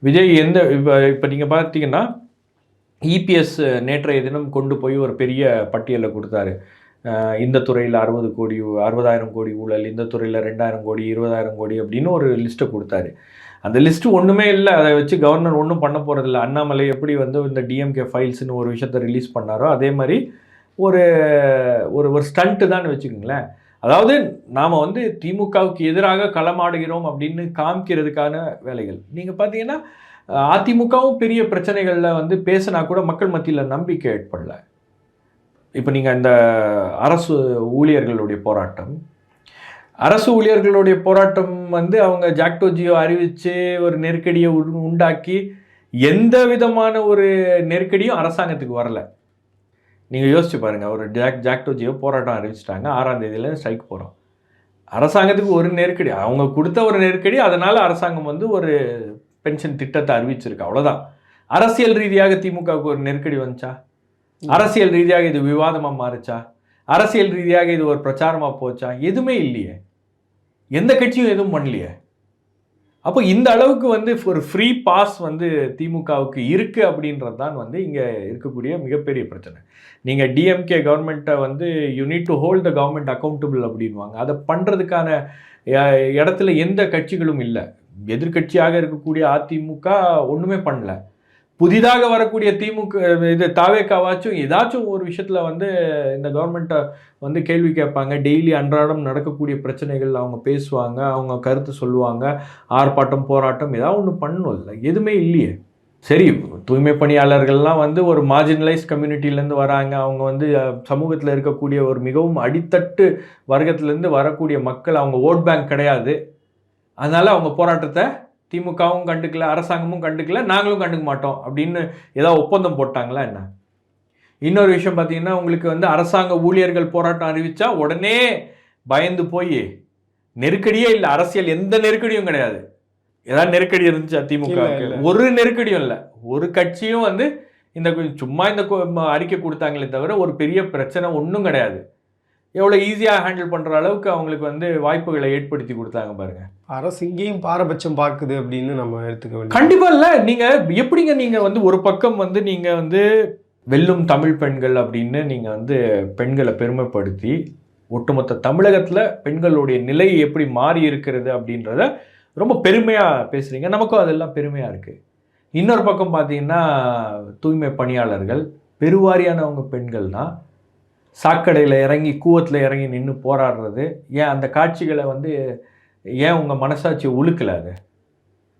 விஜய் இப்போ நீங்கள் பார்த்தீங்கன்னா இபிஎஸ் நேற்றைய தினம் கொண்டு போய் ஒரு பெரிய பட்டியலை கொடுத்தாரு. இந்த துறையில் 60,000 கோடி ஊழல், இந்த துறையில் 2,000 கோடி, 20,000 கோடி அப்படின்னு ஒரு லிஸ்ட்டை கொடுத்தாரு. அந்த லிஸ்ட்டு ஒன்றுமே இல்லை, அதை வச்சு கவர்னர் ஒன்றும் பண்ண போகிறதில்ல. அண்ணாமலை எப்படி வந்து இந்த டிஎம்கே ஃபைல்ஸ்னு ஒரு விஷயத்தை ரிலீஸ் பண்ணாரோ அதே மாதிரி ஒரு ஒரு ஸ்டண்ட்டு தான் வச்சுக்கோங்களேன். அதாவது நாம் வந்து திமுகவுக்கு எதிராக களமாடுகிறோம் அப்படின்னு காமிக்கிறதுக்கான வேலைகள். நீங்கள் பார்த்தீங்கன்னா அதிமுகவும் பெரிய பிரச்சனைகளில் வந்து பேசினா கூட மக்கள் மத்தியில் நம்பிக்கை ஏற்படல. இப்போ நீங்கள் இந்த அரசு ஊழியர்களுடைய போராட்டம் வந்து அவங்க ஜாக்டோ ஜியோ அறிவித்து ஒரு நெருக்கடியை உண்டாக்கி எந்த விதமான ஒரு நெருக்கடியும் அரசாங்கத்துக்கு வரல. நீங்கள் யோசிச்சு பாருங்கள், ஒரு ஜாக்டோ ஜியோ போராட்டம் அறிவிச்சிட்டாங்க, 6ஆம் தேதியில ஸ்ட்ரைக் போகிறோம். அரசாங்கத்துக்கு ஒரு நெருக்கடி, அவங்க கொடுத்த ஒரு நெருக்கடி, அதனால் அரசாங்கம் வந்து ஒரு பென்ஷன் திட்டத்தை அறிவிச்சிருக்கு, அவ்வளோதான். அரசியல் ரீதியாக திமுகவுக்கு ஒரு நெருக்கடி வந்துச்சா? அரசியல் ரீதியாக இது விவாதமாக மாறுச்சா? அரசியல் ரீதியாக இது ஒரு பிரச்சாரமாக போச்சா? எதுவுமே இல்லையே, எந்த கட்சியும் எதுவும் பண்ணலையே. அப்போ இந்த அளவுக்கு வந்து ஒரு ஃப்ரீ பாஸ் வந்து திமுகவுக்கு இருக்குது அப்படின்றது தான் வந்து இங்கே இருக்கக்கூடிய மிகப்பெரிய பிரச்சனை. நீங்கள் டிஎம்கே கவர்மெண்ட்டை வந்து you need to hold the government accountable அப்படின்வாங்க. அதை பண்ணுறதுக்கான இடத்துல எந்த கட்சிகளும் இல்லை. எதிர்கட்சியாக இருக்கக்கூடிய அதிமுக ஒன்றுமே பண்ணல. புதிதாக வரக்கூடிய திமுக தாவேக்காவாச்சும் ஏதாச்சும் ஒரு விஷயத்தில் வந்து இந்த கவர்மெண்ட்டை வந்து கேள்வி கேட்பாங்க. டெய்லி அன்றாடம் நடக்கக்கூடிய பிரச்சனைகள் அவங்க பேசுவாங்க, அவங்க கருத்து சொல்லுவாங்க, ஆர்ப்பாட்டம் போராட்டம் ஏதாவது ஒன்று பண்ணணும். இல்லை, எதுவுமே இல்லையே. சரி, தூய்மை பணியாளர்கள்லாம் வந்து ஒரு மார்ஜினலைஸ் கம்யூனிட்டிலேருந்து வராங்க, அவங்க வந்து சமூகத்தில் இருக்கக்கூடிய ஒரு மிகவும் அடித்தட்டு வர்க்கத்திலேருந்து வரக்கூடிய மக்கள், அவங்க ஓட் பேங்க் கிடையாது, அதனால் அவங்க போராட்டத்தை திமுகவும் கண்டுக்கல, அரசாங்கமும் கண்டுக்கல, நாங்களும் கண்டுக்க மாட்டோம் அப்படின்னு ஏதாவது ஒப்பந்தம் போட்டாங்களா என்ன? இன்னொரு விஷயம் பார்த்தீங்கன்னா, உங்களுக்கு வந்து அரசாங்க ஊழியர்கள் போராட்டம் அறிவித்தா உடனே பயந்து போய் நெருக்கடியே இல்லை, அரசியல் எந்த நெருக்கடியும் கிடையாது. ஏதாவது நெருக்கடி இருந்துச்சா திமுக? ஒரு நெருக்கடியும் இல்லை. ஒரு கட்சியும் வந்து இந்த சும்மா இந்த அறிக்கை கொடுத்தாங்களே தவிர ஒரு பெரிய பிரச்சனை ஒன்றும் கிடையாது. எவ்வளோ ஈஸியாக ஹேண்டில் பண்ணுற அளவுக்கு அவங்களுக்கு வந்து வாய்ப்புகளை ஏற்படுத்தி கொடுத்தாங்க பாருங்க. அரசு இங்கேயும் பாரபட்சம் பார்க்குது அப்படின்னு நம்ம எடுத்துக்க வேண்டிய. கண்டிப்பாக இல்லை. நீங்கள் எப்படிங்க நீங்கள் வந்து ஒரு பக்கம் வந்து நீங்கள் வந்து வெல்லும் தமிழ் பெண்கள் அப்படின்னு நீங்கள் வந்து பெண்களை பெருமைப்படுத்தி ஒட்டுமொத்த தமிழகத்தில் பெண்களுடைய நிலை எப்படி மாறி இருக்கிறது அப்படின்றத ரொம்ப பெருமையாக பேசுகிறீங்க, நமக்கும் அதெல்லாம் பெருமையாக இருக்குது. இன்னொரு பக்கம் பார்த்தீங்கன்னா தூய்மை பணியாளர்கள் பெருவாரியானவங்க பெண்கள் தான். சாக்கடையில் இறங்கி கூவத்தில் இறங்கி நின்று போராடுறது, ஏன் அந்த காட்சிகளை வந்து ஏன் உங்கள் மனசாட்சி உழுக்கலை? அது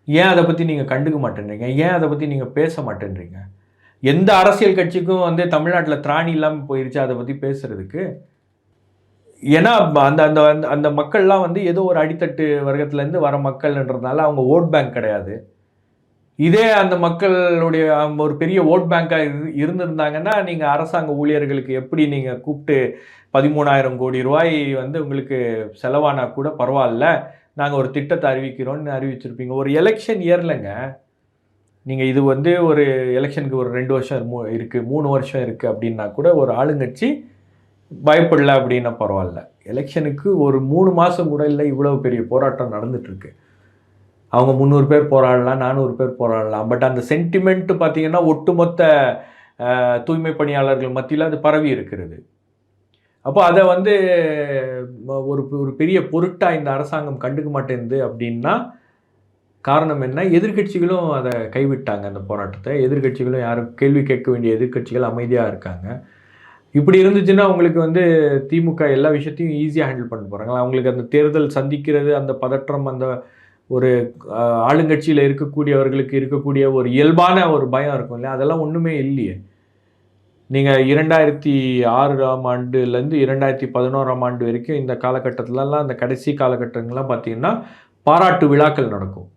ஏன் அதை பற்றி நீங்கள் கண்டுக்க மாட்டேன்றீங்க? ஏன் அதை பற்றி நீங்கள் பேச மாட்டேன்றீங்க? எந்த அரசியல் கட்சிக்கும் வந்து தமிழ்நாட்டில் திராணி இல்லாமல் போயிருச்சு அதை பற்றி பேசுகிறதுக்கு. ஏன்னா அந்த அந்த அந்த மக்கள்லாம் வந்து ஏதோ ஒரு அடித்தட்டு வர்க்கத்துலேருந்து வர மக்கள்ன்றதுனால அவங்க ஓட் பேங்க் கிடையாது. இதே அந்த மக்களுடைய ஒரு பெரிய ஓட் பேங்காக இருந்திருந்தாங்கன்னா நீங்கள் அரசாங்க ஊழியர்களுக்கு எப்படி நீங்கள் கூப்பிட்டு 13,000 கோடி ரூபாய் வந்து உங்களுக்கு செலவானா கூட பரவாயில்ல, நாங்கள் ஒரு திட்டத்தை அறிவிக்கிறோன்னு அறிவிச்சிருப்பீங்க. ஒரு எலெக்ஷன் இயர்லங்க நீங்கள் இது வந்து ஒரு எலெக்ஷனுக்கு ஒரு 2 வருஷம் இருக்குது, 3 வருஷம் இருக்குது அப்படின்னா கூட ஒரு ஆளுங்கட்சி பயப்படல அப்படின்னா பரவாயில்ல. எலெக்ஷனுக்கு ஒரு 3 மாதம் கூட இல்லை, இவ்வளவு பெரிய போராட்டம் நடந்துட்டுருக்கு. அவங்க 300 பேர் போராடலாம், 400 பேர் போராடலாம். பட் அந்த சென்டிமெண்ட் பார்த்தீங்கன்னா ஒட்டுமொத்த தூய்மை பணியாளர்கள் மத்தியில் அது பரவி இருக்கிறது. அப்போ அதை வந்து ஒரு பெரிய பொருட்டாக இந்த அரசாங்கம் கண்டுக்க மாட்டேங்குது அப்படின்னா காரணம் என்ன? எதிர்கட்சிகளும் அதை கைவிட்டாங்க அந்த போராட்டத்தை. எதிர்கட்சிகளும் யாரும் கேள்வி கேட்க வேண்டிய எதிர்கட்சிகள் அமைதியாக இருக்காங்க. இப்படி இருந்துச்சுன்னா அவங்களுக்கு வந்து திமுக எல்லா விஷயத்தையும் ஈஸியாக ஹேண்டில் பண்ண போகிறாங்களா? அவங்களுக்கு அந்த தேர்தல் சந்திக்கிறது, அந்த பதற்றம், அந்த ஒரு ஆளுங்கட்சியில் இருக்கக்கூடியவர்களுக்கு இருக்கக்கூடிய ஒரு இயல்பான ஒரு பயம் இருக்கும் இல்லையா, அதெல்லாம் ஒன்றுமே இல்லையே. நீங்கள் 2006ஆம் ஆண்டுலேருந்து 2011ஆம் ஆண்டு வரைக்கும் இந்த காலகட்டத்திலலாம், அந்த கடைசி காலகட்டங்கள்லாம் பார்த்தீங்கன்னா பாராட்டு விழாக்கள் நடக்கும்.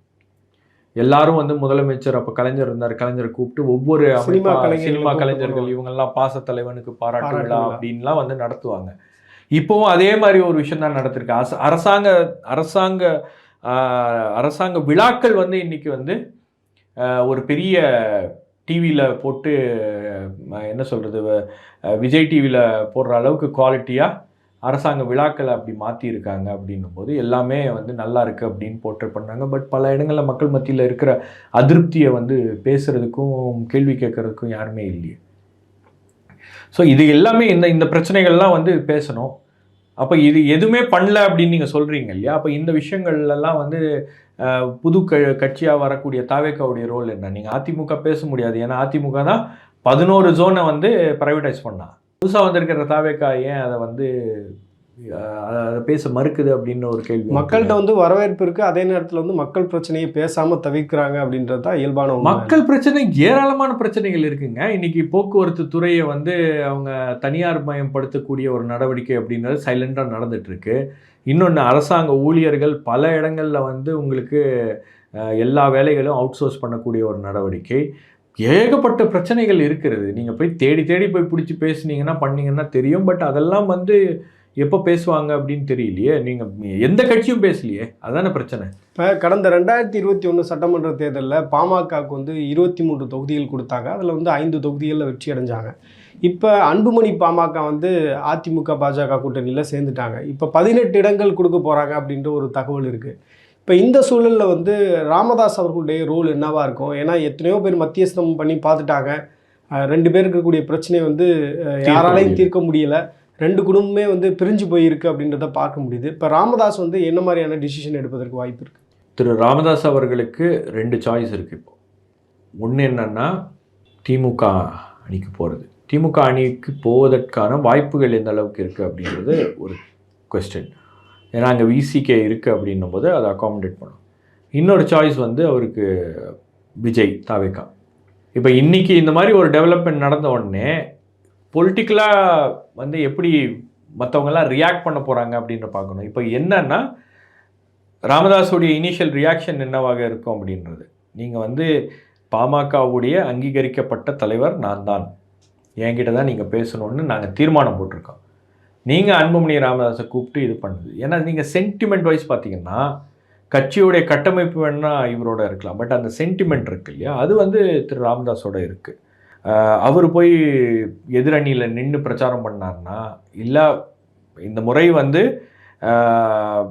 எல்லாரும் வந்து முதலமைச்சர் அப்போ கலைஞர் இருந்தார், கலைஞரை கூப்பிட்டு ஒவ்வொரு சினிமா கலைஞர்கள் இவங்கெல்லாம் பாசத்தலைவனுக்கு பாராட்டு விழா அப்படின்லாம் வந்து நடத்துவாங்க. இப்போவும் அதே மாதிரி ஒரு விஷயம் தான் நடத்திருக்கு. அரசாங்க விழாக்கள் வந்து இன்னைக்கு வந்து ஒரு பெரிய டிவியில் போட்டு என்ன சொல்கிறது, விஜய் டிவியில் போடுற அளவுக்கு குவாலிட்டியாக அரசாங்க விழாக்களை அப்படி மாற்றிருக்காங்க. அப்படின்னும் போது எல்லாமே வந்து நல்லா இருக்குது அப்படின்னு போட்டு பண்ணாங்க. பட் பல இடங்களில் மக்கள் மத்தியில் இருக்கிற அதிருப்தியை வந்து பேசுகிறதுக்கும் கேள்வி கேட்குறதுக்கும் யாருமே இல்லையே. ஸோ இது எல்லாமே இந்த பிரச்சனைகள்லாம் வந்து பேசணும். அப்போ இது எதுவுமே பண்ணல அப்படின்னு நீங்கள் சொல்கிறீங்க இல்லையா? அப்போ இந்த விஷயங்கள்லாம் வந்து புது கட்சியாக வரக்கூடிய தாவேக்காவுடைய ரோல் என்ன? நீங்கள் அதிமுக பேச முடியாது, ஏன்னா அதிமுக தான் 11 ஜோனை வந்து ப்ரைவேட்டைஸ் பண்ணா. புதுசாக வந்திருக்கிற தாவேக்கா ஏன் அதை வந்து அதை பேச மறுக்குது அப்படின்னு ஒரு கேள்வி. மக்கள்கிட்ட வந்து வரவேற்பு இருக்குது, அதே நேரத்தில் வந்து மக்கள் பிரச்சனையை பேசாமல் தவிர்க்கிறாங்க அப்படின்றது தான் இயல்பான. மக்கள் பிரச்சனை ஏராளமான பிரச்சனைகள் இருக்குங்க. இன்னைக்கு போக்குவரத்து துறையை வந்து அவங்க தனியார் மயப்படுத்தக்கூடிய ஒரு நடவடிக்கை அப்படின்றது சைலண்டாக நடந்துட்டு இருக்கு. இன்னொன்று, அரசாங்க ஊழியர்கள் பல இடங்களில் வந்து உங்களுக்கு எல்லா வேலைகளும் அவுட் சோர்ஸ் பண்ணக்கூடிய ஒரு நடவடிக்கை. ஏகப்பட்ட பிரச்சனைகள் இருக்கிறது. நீங்கள் போய் தேடி போய் பிடிச்சி பேசுனீங்கன்னா பண்ணிங்கன்னா தெரியும். பட் அதெல்லாம் வந்து எப்போ பேசுவாங்க அப்படின்னு தெரியலையே. நீங்கள் எந்த கட்சியும் பேசலையே, அதான பிரச்சனை. இப்போ கடந்த 2021 சட்டமன்ற தேர்தலில் பாமகவுக்கு வந்து 23 தொகுதிகள் கொடுத்தாங்க. அதில் வந்து 5 தொகுதிகளில் வெற்றி அடைஞ்சாங்க. இப்போ அன்புமணி பாமக வந்து அதிமுக பாஜக கூட்டணியில் சேர்ந்துட்டாங்க. இப்போ 18 இடங்கள் கொடுக்க போகிறாங்க அப்படின்ற ஒரு தகவல் இருக்குது. இப்போ இந்த சூழலில் வந்து ராமதாஸ் அவர்களுடைய ரோல் என்னவாக இருக்கும்? ஏன்னா எத்தனையோ பேர் மத்தியஸ்தம் பண்ணி பார்த்துட்டாங்க. 2 பேர் இருக்கக்கூடிய பிரச்சனையை வந்து யாராலையும் தீர்க்க முடியலை. 2 குடும்பமே வந்து பிரிஞ்சு போயிருக்கு அப்படின்றத பார்க்க முடியுது. இப்போ ராமதாஸ் வந்து என்ன மாதிரியான டிசிஷன் எடுப்பதற்கு வாய்ப்பு இருக்குது? திரு ராமதாஸ் அவர்களுக்கு 2 சாய்ஸ் இருக்குது. இப்போ ஒன்று என்னன்னா, திமுக அணிக்கு போகிறது. திமுக அணிக்கு போவதற்கான வாய்ப்புகள் எந்த அளவுக்கு இருக்குது அப்படின்றது ஒரு கொஸ்டின். ஏன்னா அங்கே விசிகே இருக்குது அப்படின்னும் போது அதை அகாமடேட் பண்ணும். இன்னொரு சாய்ஸ் வந்து அவருக்கு விஜய் தாவேக்கா. இப்போ இன்றைக்கி இந்த மாதிரி ஒரு டெவலப்மெண்ட் நடந்த உடனே பொலிட்டிக்கலாக வந்து எப்படி மற்றவங்கெல்லாம் ரியாக்ட் பண்ண போகிறாங்க அப்படின்ற பார்க்கணும். இப்போ என்னன்னா, ராமதாஸுடைய இனிஷியல் ரியாக்ஷன் என்னவாக இருக்கும் அப்படின்றது, நீங்கள் வந்து பாமகவுடைய அங்கீகரிக்கப்பட்ட தலைவர் நான் தான், என்கிட்ட தான் நீங்கள் பேசணுன்னு நாங்கள் தீர்மானம் போட்டிருக்கோம். நீங்கள் அன்புமணி ராமதாஸை கூப்பிட்டு இது பண்ணுது. ஏன்னா நீங்கள் சென்டிமெண்ட் வைஸ் பார்த்தீங்கன்னா கட்சியுடைய கட்டமைப்பு வேணால் இவரோட இருக்கலாம். பட் அந்த சென்டிமெண்ட் இருக்கு இல்லையா, அது வந்து திரு ராமதாஸோட இருக்குது. அவர் போய் எதிரணியில் நின்று பிரச்சாரம் பண்ணார்னா, இல்லை இந்த முறை வந்து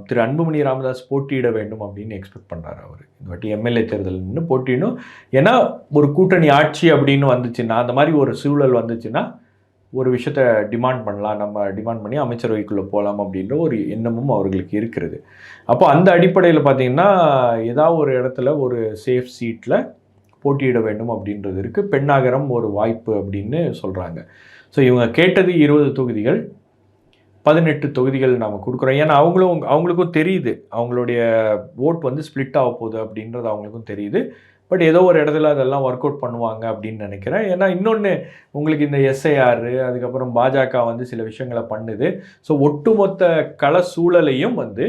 திரு அன்புமணி ராமதாஸ் போட்டியிட வேண்டும் அப்படின்னு எக்ஸ்பெக்ட் பண்ணுறாரு. அவர் இந்த வாட்டி எம்எல்ஏ தேர்தல் நின்று போட்டிடணும். ஏன்னா ஒரு கூட்டணி ஆட்சி அப்படின்னு வந்துச்சுன்னா, அந்த மாதிரி ஒரு சூழல் வந்துச்சுன்னா ஒரு விஷயத்தை டிமாண்ட் பண்ணலாம், நம்ம டிமாண்ட் பண்ணி அமைச்சரவைக்குள்ளே போகலாம் அப்படின்ற ஒரு எண்ணமும் அவர்களுக்கு இருக்கிறது. அப்போ அந்த அடிப்படையில் பார்த்திங்கன்னா ஏதாவது ஒரு இடத்துல ஒரு சேஃப் சீட்டில் போட்டியிட வேண்டும் அப்படின்றது இருக்குது. பெண்ணாகரம் ஒரு வாய்ப்பு அப்படின்னு சொல்கிறாங்க. ஸோ இவங்க கேட்டது 20 தொகுதிகள், 18 தொகுதிகள் நாம் கொடுக்குறோம். ஏன்னா அவங்களுக்கும் தெரியுது அவங்களுடைய ஓட் வந்து ஸ்ப்ளிட் ஆக போகுது அப்படின்றது அவங்களுக்கும் தெரியுது. பட் ஏதோ ஒரு இடத்துல அதெல்லாம் ஒர்க் அவுட் பண்ணுவாங்க அப்படின்னு நினைக்கிறேன். ஏன்னா இன்னொன்று, உங்களுக்கு இந்த எஸ்ஐஆர் அதுக்கப்புறம் பாஜக வந்து சில விஷயங்களை பண்ணுது. ஸோ ஒட்டுமொத்த கள சூழலையும் வந்து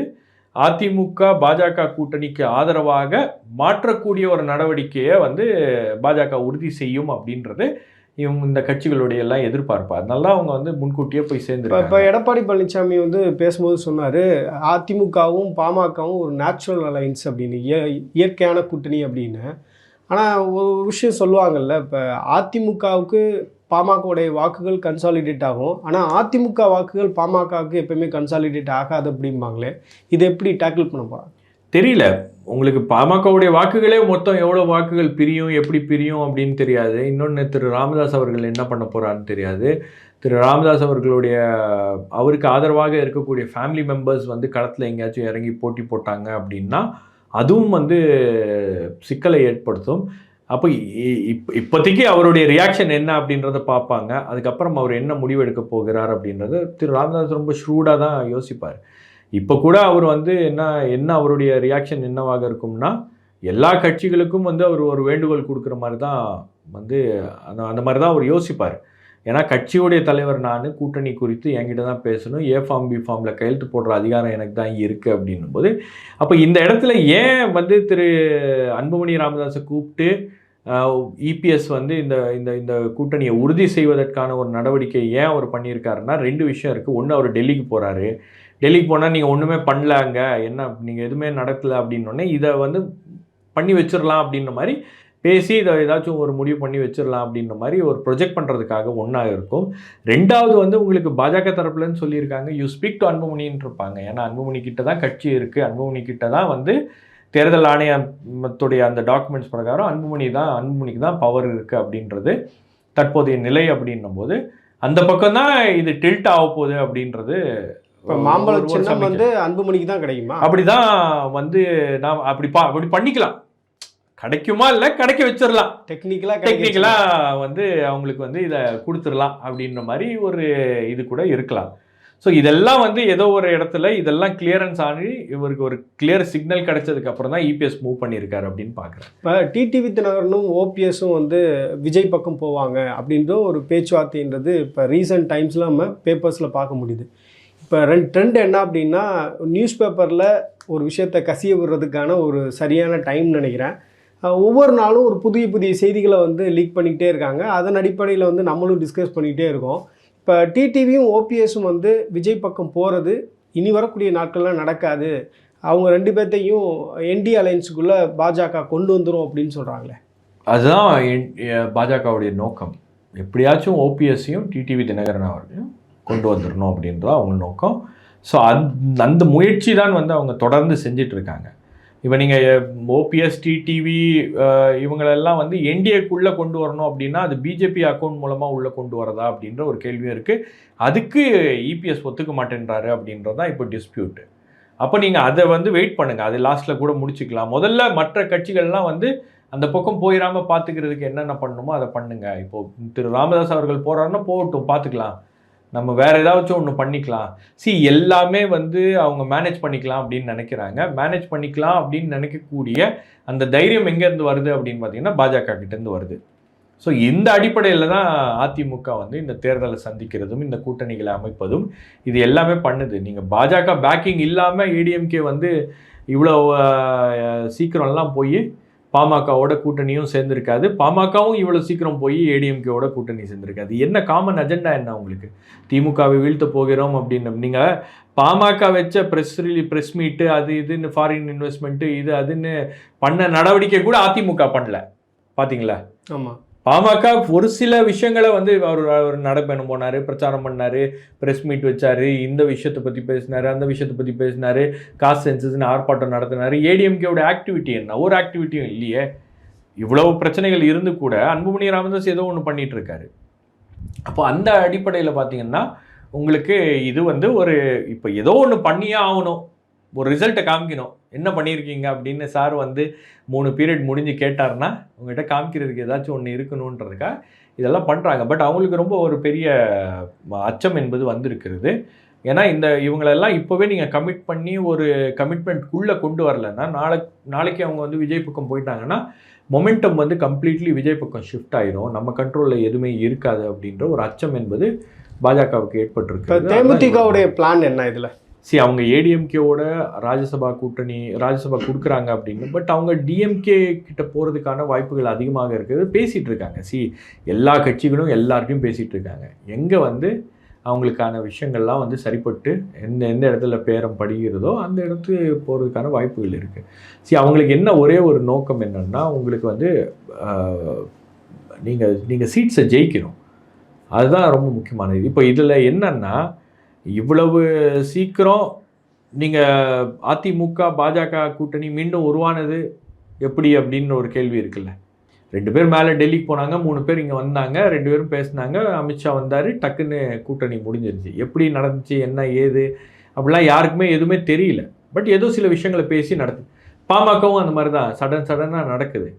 அதிமுக பாஜக கூட்டணிக்கு ஆதரவாக மாற்றக்கூடிய ஒரு நடவடிக்கையை வந்து பாஜக உறுதி செய்யும் அப்படின்றது இவங்க இந்த கட்சிகளுடைய எல்லாம் எதிர்பார்ப்பு. அதனால அவங்க வந்து முன்கூட்டியே போய் சேர்ந்துருக்காங்க. இப்போ எடப்பாடி பழனிசாமி வந்து பேசும்போது சொன்னார், அதிமுகவும் பாமகவும் ஒரு நேச்சுரல் அலைன்ஸ் அப்படின்னு, இயற்கையான கூட்டணி அப்படின்னு. ஆனால் ஒரு விஷயம் சொல்லுவாங்கல்ல, இப்போ அதிமுகவுக்கு பாமகவுடைய வாக்குகள் கன்சாலிடேட் ஆகும், ஆனால் அதிமுக வாக்குகள் பாமகவுக்கு எப்பவுமே கன்சாலிடேட் ஆகாது அப்படிம்பாங்களே, இதை எப்படி டேக்கிள் பண்ண போகிறாங்க தெரியல. உங்களுக்கு பாமகவுடைய வாக்குகளே மொத்தம் எவ்வளோ வாக்குகள் பிரியும், எப்படி பிரியும் அப்படின்னு தெரியாது. இன்னொன்று, திரு ராமதாஸ் அவர்கள் என்ன பண்ண போகிறான்னு தெரியாது. திரு ராமதாஸ் அவர்களுடைய அவருக்கு ஆதரவாக இருக்கக்கூடிய ஃபேமிலி மெம்பர்ஸ் வந்து களத்தில் எங்கேயாச்சும் இறங்கி போட்டி போட்டாங்க அப்படின்னா அதுவும் வந்து சிக்கலை ஏற்படுத்தும். அப்போ இப்போதைக்கு அவருடைய ரியாக்ஷன் என்ன அப்படின்றத பார்ப்பாங்க. அதுக்கப்புறம் அவர் என்ன முடிவு எடுக்க போகிறார் அப்படின்றத திரு ராமதாஸ் ரொம்ப ஷ்ரூடாக தான் யோசிப்பார். இப்போ கூட அவர் வந்து என்ன அவருடைய ரியாக்ஷன் என்னவாக இருக்கும்னா, எல்லா கட்சிகளுக்கும் வந்து அவர் ஒரு வேண்டுகோள் கொடுக்குற மாதிரி தான் வந்து அந்த மாதிரி தான் அவர் யோசிப்பார். ஏன்னா கட்சியுடைய தலைவர் நான், கூட்டணி குறித்து என்கிட்ட தான் பேசணும், ஏ ஃபார்ம் பி ஃபார்மில் கையெழுத்து போடுற அதிகாரம் எனக்கு தான் இருக்குது அப்படின்னும் போது, அப்போ இந்த இடத்துல ஏன் வந்து திரு அன்புமணி ராமதாஸை கூப்பிட்டு இபிஎஸ் வந்து இந்த இந்த இந்த கூட்டணியை உறுதி செய்வதற்கான ஒரு நடவடிக்கை ஏன் அவர் பண்ணியிருக்காருன்னா 2 விஷயம் இருக்குது. ஒன்று, அவர் டெல்லிக்கு போகிறாரு. டெல்லிக்கு போனால் நீங்கள் ஒன்றுமே பண்ணலாங்க, என்ன நீங்கள் எதுவுமே நடக்கலை அப்படின்னோடனே இதை வந்து பண்ணி வச்சிடலாம் அப்படின்ற மாதிரி பேசி இதை ஏதாச்சும் ஒரு முடிவு பண்ணி வச்சிடலாம் அப்படின்ற மாதிரி ஒரு ப்ரொஜெக்ட் பண்ணுறதுக்காக ஒன்றா இருக்கும். 2வது வந்து உங்களுக்கு பாஜக தரப்புலன்னு சொல்லியிருக்காங்க, யூ ஸ்பீக் டு அன்புமணின்னு இருப்பாங்க. ஏன்னா அன்புமணி கிட்ட தான் கட்சி இருக்குது, அன்புமணி கிட்ட தான் வந்து தேர்தல் ஆணையத்துடைய அந்த டாக்குமெண்ட்ஸ் பிரகாரம் அன்புமணிக்கு தான் பவர் இருக்குது அப்படின்றது தற்போதைய நிலை. அப்படின்னும் போது அந்த பக்கம் தான் இது டில்ட் ஆக போகுது அப்படின்றது. இப்போ மாம்பழ சின்னம் வந்து அன்புமணிக்கு தான் கிடைக்குமா? அப்படிதான் வந்து நாம் அப்படி பண்ணிக்கலாம். கிடைக்குமா இல்லை கிடைக்க வச்சிடலாம், டெக்னிக்கலா வந்து அவங்களுக்கு வந்து இதை கொடுத்துடலாம் அப்படின்ற மாதிரி ஒரு இது கூட இருக்கலாம். ஸோ இதெல்லாம் வந்து ஏதோ ஒரு இடத்துல இதெல்லாம் கிளியரன்ஸ் ஆகி இவருக்கு ஒரு கிளியர் சிக்னல் கிடைச்சதுக்கு அப்புறம் தான் இபிஎஸ் மூவ் பண்ணியிருக்காரு அப்படின்னு பார்க்குறேன். இப்போ டிடிவி தினகரனும் ஓபிஎஸும் வந்து விஜய் பக்கம் போவாங்க அப்படின்ற ஒரு பேச்சுவார்த்தைன்றது இப்போ ரீசன்ட் டைம்ஸில் நம்ம பேப்பர்ஸில் பார்க்க முடியுது. இப்போ ட்ரெண்ட் என்ன அப்படின்னா, நியூஸ் பேப்பரில் ஒரு விஷயத்தை கசிய விடுறதுக்கான ஒரு சரியான டைம் நினைக்கிறேன். ஒவ்வொரு நாளும் ஒரு புதிய செய்திகளை வந்து லீக் பண்ணிக்கிட்டே இருக்காங்க. அதன் அடிப்படையில் வந்து நம்மளும் டிஸ்கஸ் பண்ணிக்கிட்டே இருக்கோம். இப்போ டிடிவியும் ஓபிஎஸும் வந்து விஜய் பக்கம் போகிறது இனி வரக்கூடிய நாட்கள்லாம் நடக்காது, அவங்க 2 பேர்த்தையும் என்டி அலையன்ஸுக்குள்ளே பாஜக கொண்டு வந்துடும் அப்படின்னு சொல்கிறாங்களே. அதுதான் பாஜகவுடைய நோக்கம். எப்படியாச்சும் ஓபிஎஸ்ஸையும் டிடிவி தினகரன் அவர்களையும் கொண்டு வந்துடணும் அப்படின்றதான் அவங்க நோக்கம். ஸோ அந்த முயற்சி தான் வந்து அவங்க தொடர்ந்து செஞ்சிட்ருக்காங்க. இப்போ நீங்கள் ஓபிஎஸ், டிடிவி இவங்களெல்லாம் வந்து என்டிஏக்குள்ளே கொண்டு வரணும் அப்படின்னா அது பிஜேபி அக்கௌண்ட் மூலமாக உள்ளே கொண்டு வரதா அப்படின்ற ஒரு கேள்வியும் இருக்குது. அதுக்கு இபிஎஸ் ஒத்துக்க மாட்டேன்றாரு அப்படின்றது தான் இப்போ டிஸ்பியூட்டு. அப்போ நீங்கள் அதை வந்து வெயிட் பண்ணுங்கள், அது லாஸ்ட்டில் கூட முடிச்சுக்கலாம். முதல்ல மற்ற கட்சிகள்லாம் வந்து அந்த பக்கம் போயிடாமல் பார்த்துக்கிறதுக்கு என்னென்ன பண்ணணுமோ அதை பண்ணுங்கள். இப்போது திரு ராமதாஸ் அவர்கள் போகிறாருன்னா போகட்டும், பார்த்துக்கலாம், நம்ம வேறு ஏதாச்சும் ஒன்று பண்ணிக்கலாம். எல்லாமே வந்து அவங்க மேனேஜ் பண்ணிக்கலாம் அப்படின்னு நினைக்கிறாங்க. மேனேஜ் பண்ணிக்கலாம் அப்படின்னு நினைக்கக்கூடிய அந்த தைரியம் எங்கேருந்து வருது அப்படின்னு பார்த்தீங்கன்னா பாஜக கிட்டேருந்து வருது. ஸோ இந்த அடிப்படையில் தான் அதிமுக வந்து இந்த தேர்தலை சந்திக்கிறதும் இந்த கூட்டணிகளை அமைப்பதும் இது எல்லாமே பண்ணுது. நீங்கள் பாஜக பேக்கிங் இல்லாமல் ஏடிஎம்கே வந்து இவ்வளோ சீக்கிரம்லாம் போய் பாமகவோட கூட்டணியும் சேர்ந்துருக்காது, பாமகவும் இவ்வளோ சீக்கிரம் போய் ஏடிஎம்கேவோட கூட்டணி சேர்ந்துருக்காது. என்ன காமன் அஜெண்டா என்ன உங்களுக்கு? திமுகவை வீழ்த்த போகிறோம் அப்படின்னு நீங்கள் பாமக வச்ச ப்ரெஸ் மீட்டு அது இதுன்னு ஃபாரின் இன்வெஸ்ட்மெண்ட்டு இது அதுன்னு பண்ண நடவடிக்கை கூட அதிமுக பண்ணல, பார்த்தீங்களா? ஆமாம். பாமக ஒரு சில விஷயங்களை வந்து அவர் நடைபயணம் போனார், பிரச்சாரம் பண்ணார், ப்ரெஸ் மீட் வச்சார், இந்த விஷயத்தை பற்றி பேசினார், அந்த விஷயத்தை பற்றி பேசினார், காஸ்ட் சென்சஸ்ன்னு ஆர்ப்பாட்டம் நடத்தினார். ஏடிஎம்கேவோட ஆக்டிவிட்டி என்ன? ஒரு ஆக்டிவிட்டியும் இல்லையே. இவ்வளவு பிரச்சனைகள் இருந்து கூட அன்புமணி ராமதாஸ் ஏதோ ஒன்று பண்ணிட்டு இருக்காரு. அப்போ அந்த அடிப்படையில் பார்த்தீங்கன்னா உங்களுக்கு இது வந்து ஒரு இப்போ ஏதோ ஒன்று பண்ணியே ஆகணும், ஒரு ரிசல்ட்டை காமிக்கணும், என்ன பண்ணியிருக்கீங்க அப்படின்னு சார் வந்து 3 பீரியட் முடிஞ்சு கேட்டார்னா உங்கள்கிட்ட காமிக்கிறதுக்கு ஏதாச்சும் ஒன்று இருக்கணுன்றதுக்காக இதெல்லாம் பண்ணுறாங்க. பட் அவங்களுக்கு ரொம்ப ஒரு பெரிய அச்சம் என்பது வந்திருக்கிறது. ஏன்னா இவங்களெல்லாம் இப்போவே நீங்கள் கமிட் பண்ணி ஒரு கமிட்மெண்ட்குள்ளே கொண்டு வரலைன்னா நாளைக்கு அவங்க வந்து விஜய் பக்கம் போயிட்டாங்கன்னா மொமெண்டம் வந்து கம்ப்ளீட்லி விஜய் பக்கம் ஷிஃப்ட் ஆயிரும், நம்ம கண்ட்ரோலில் எதுவுமே இருக்காது அப்படின்ற ஒரு அச்சம் என்பது பாஜகவுக்கு ஏற்பட்டிருக்கு. தேமுதிகவுடைய பிளான் என்ன இதில்? அவங்க ஏடிஎம்கேவோட ராஜ்யசபா கொடுக்குறாங்க அப்படின்னு, பட் அவங்க டிஎம்கே கிட்ட போகிறதுக்கான வாய்ப்புகள் அதிகமாக இருக்குது, பேசிகிட்டு இருக்காங்க. எல்லா கட்சிகளும் எல்லார்ட்டையும் பேசிகிட்டு இருக்காங்க. எங்கே வந்து அவங்களுக்கான விஷயங்கள்லாம் வந்து சரிப்பட்டு எந்த இடத்துல பேரம் படுகிறதோ அந்த இடத்துக்கு போகிறதுக்கான வாய்ப்புகள் இருக்குது. அவங்களுக்கு என்ன ஒரே ஒரு நோக்கம் என்னென்னா, உங்களுக்கு வந்து நீங்கள் சீட்ஸை ஜெயிக்கணும், அதுதான் ரொம்ப முக்கியமானது. இப்போ இதில் என்னன்னா, இவ்வளவு சீக்கிரம் நீங்கள் அதிமுக பாஜக கூட்டணி மீண்டும் உருவானது எப்படி அப்படின்னு ஒரு கேள்வி இருக்குல்ல. 2 பேர் மேலே டெல்லிக்கு போனாங்க, 3 பேர் இங்கே வந்தாங்க, 2 பேரும் பேசினாங்க, அமித்ஷா வந்தார், டக்குன்னு கூட்டணி முடிஞ்சிருச்சு. எப்படி நடந்துச்சு என்ன ஏது அப்படிலாம் யாருக்குமே எதுவுமே தெரியல. பட் ஏதோ சில விஷயங்களை பேசி நடக்குது. பாமகவும் அந்த மாதிரி தான் சடனாக நடக்குது.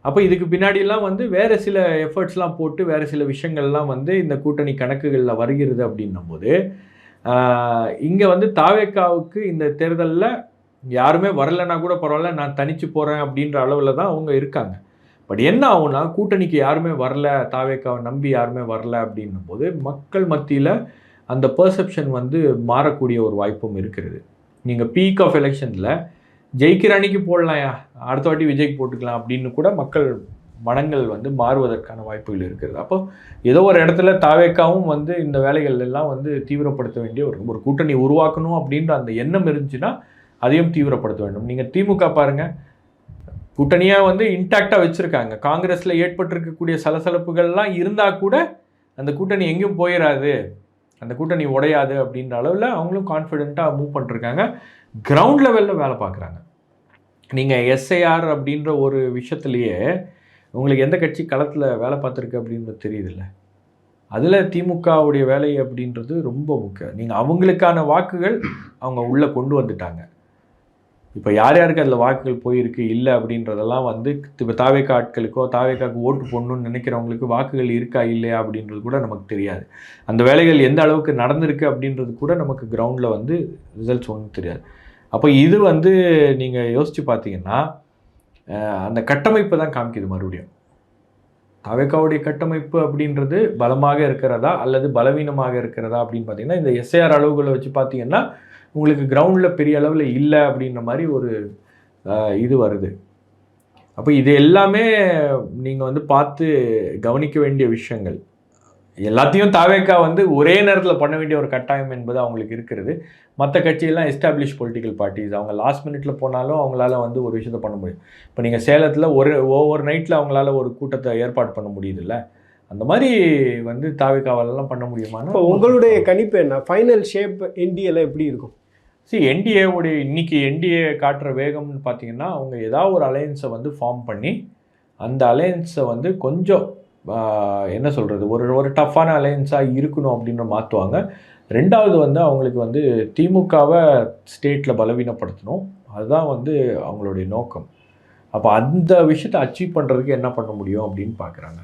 அப்போ இதுக்கு பின்னாடியெல்லாம் வந்து வேறு சில எஃபர்ட்ஸ்லாம் போட்டு வேறு சில விஷயங்கள்லாம் வந்து இந்த கூட்டணி கணக்குகளில் வருகிறது அப்படின்னும் போது இங்கே வந்து தாவேக்காவுக்கு இந்த தேர்தலில் யாருமே வரலைன்னா கூட பரவாயில்ல, நான் தனிச்சு போகிறேன் அப்படின்ற அளவில் தான் அவங்க இருக்காங்க. பட் என்ன ஆகும்னா கூட்டணிக்கு யாருமே வரல, தாவேக்காவை நம்பி யாருமே வரல அப்படின்னும் போது மக்கள் மத்தியில் அந்த பெர்செப்ஷன் வந்து மாறக்கூடிய ஒரு வாய்ப்பும் இருக்கிறது. நீங்கள் பீக் ஆஃப் எலெக்ஷனில் ஜெயிக்கிற அன்னைக்கு போடலாம்யா, அடுத்த வாட்டி விஜய்க்கு போட்டுக்கலாம் அப்படின்னு கூட மக்கள் மனங்கள் வந்து மாறுவதற்கான வாய்ப்புகள் இருக்கிறது. அப்போ ஏதோ ஒரு இடத்துல தாவேக்காவும் வந்து இந்த வேலைகள் எல்லாம் வந்து தீவிரப்படுத்த வேண்டிய ஒரு கூட்டணி உருவாக்கணும் அப்படின்ற அந்த எண்ணம் இருந்துச்சுன்னா அதையும் தீவிரப்படுத்த வேண்டும். நீங்கள் திமுக பாருங்கள், கூட்டணியாக வந்து இன்டாக்டாக வச்சுருக்காங்க. காங்கிரஸில் ஏற்பட்டிருக்கக்கூடிய சலசலப்புகள்லாம் இருந்தால் கூட அந்த கூட்டணி எங்கேயும் போயிடாது, அந்த கூட்டணி உடையாது அப்படின்ற அளவில் அவங்களும் கான்ஃபிடென்ட்டாக மூவ் பண்ணிருக்காங்க. கிரவுண்ட் லெவலில் வேலை பார்க்குறாங்க. நீங்கள் எஸ்ஐஆர் அப்படின்ற ஒரு விஷயத்துலையே உங்களுக்கு எந்த கட்சி களத்தில் வேலை பார்த்துருக்கு அப்படின்றது தெரியுதில்ல. அதில் திமுகவுடைய வேலை அப்படின்றது ரொம்ப முக்கியம். நீங்கள் அவங்களுக்கான வாக்குகள் அவங்க உள்ளே கொண்டு வந்துட்டாங்க. இப்போ யார் யாருக்கு அதில் வாக்குகள் போயிருக்கு இல்லை அப்படின்றதெல்லாம் வந்து இப்போ தாவேக்கா ஆட்களுக்கோ தாவேக்காவுக்கு ஓட்டு போடணும்னு நினைக்கிறவங்களுக்கு வாக்குகள் இருக்கா இல்லையா அப்படின்றது கூட நமக்கு தெரியாது. அந்த வேலைகள் எந்த அளவுக்கு நடந்திருக்கு அப்படின்றது கூட நமக்கு கிரவுண்டில் வந்து ரிசல்ட்ஸ் ஒன்றும் தெரியாது. அப்போ இது வந்து நீங்கள் யோசித்து பார்த்தீங்கன்னா அந்த கட்டமைப்பு தான் காமிக்குது. மறுபடியும் தாவேக்காவுடைய கட்டமைப்பு அப்படின்றது பலமாக இருக்கிறதா அல்லது பலவீனமாக இருக்கிறதா அப்படின்னு பார்த்தீங்கன்னா இந்த எஸ்ஐஆர் அளவுகளை வச்சு பார்த்தீங்கன்னா உங்களுக்கு கிரவுண்டில் பெரிய அளவில் இல்லை அப்படின்ற மாதிரி ஒரு இது வருது. அப்போ இது எல்லாமே நீங்கள் வந்து பார்த்து கவனிக்க வேண்டிய விஷயங்கள். எல்லாத்தையும் தாவேக்கா வந்து ஒரே நேரத்தில் பண்ண வேண்டிய ஒரு கட்டாயம் என்பது அவங்களுக்கு இருக்கிறது. மற்ற கட்சியெல்லாம் எஸ்டாப்ளிஷ் பொலிட்டிக்கல் பார்ட்டிஸ், அவங்க லாஸ்ட் மினிட்ல போனாலும் அவங்களால வந்து ஒரு விஷயத்தை பண்ண முடியும். இப்போ நீங்கள் சேலத்தில் ஓவர் நைட்டில் அவங்களால ஒரு கூட்டத்தை ஏற்பாடு பண்ண முடியுதுல்ல, அந்த மாதிரி வந்து தாவேக்காவாலெல்லாம் பண்ண முடியுமானா? இப்போ உங்களுடைய கணிப்பு என்ன? ஃபைனல் ஷேப் என்டிஏல எப்படி இருக்கும்? என்டிஏவுடைய இன்னைக்கு என்டிஏ காட்டுற வேகம்னு பார்த்தீங்கன்னா அவங்க ஏதாவது ஒரு அலையன்ஸை வந்து ஃபார்ம் பண்ணி அந்த அலையன்ஸை வந்து கொஞ்சம் என்ன சொல்கிறது ஒரு டஃப்பான அலையன்ஸாக இருக்கணும் அப்படின்ற மாற்றுவாங்க. ரெண்டாவது வந்து அவங்களுக்கு வந்து திமுகவை ஸ்டேட்டில் பலவீனப்படுத்தணும், அதுதான் வந்து அவங்களுடைய நோக்கம். அப்போ அந்த விஷயத்தை அச்சீவ் பண்ணுறதுக்கு என்ன பண்ண முடியும் அப்படின்னு பார்க்குறாங்க.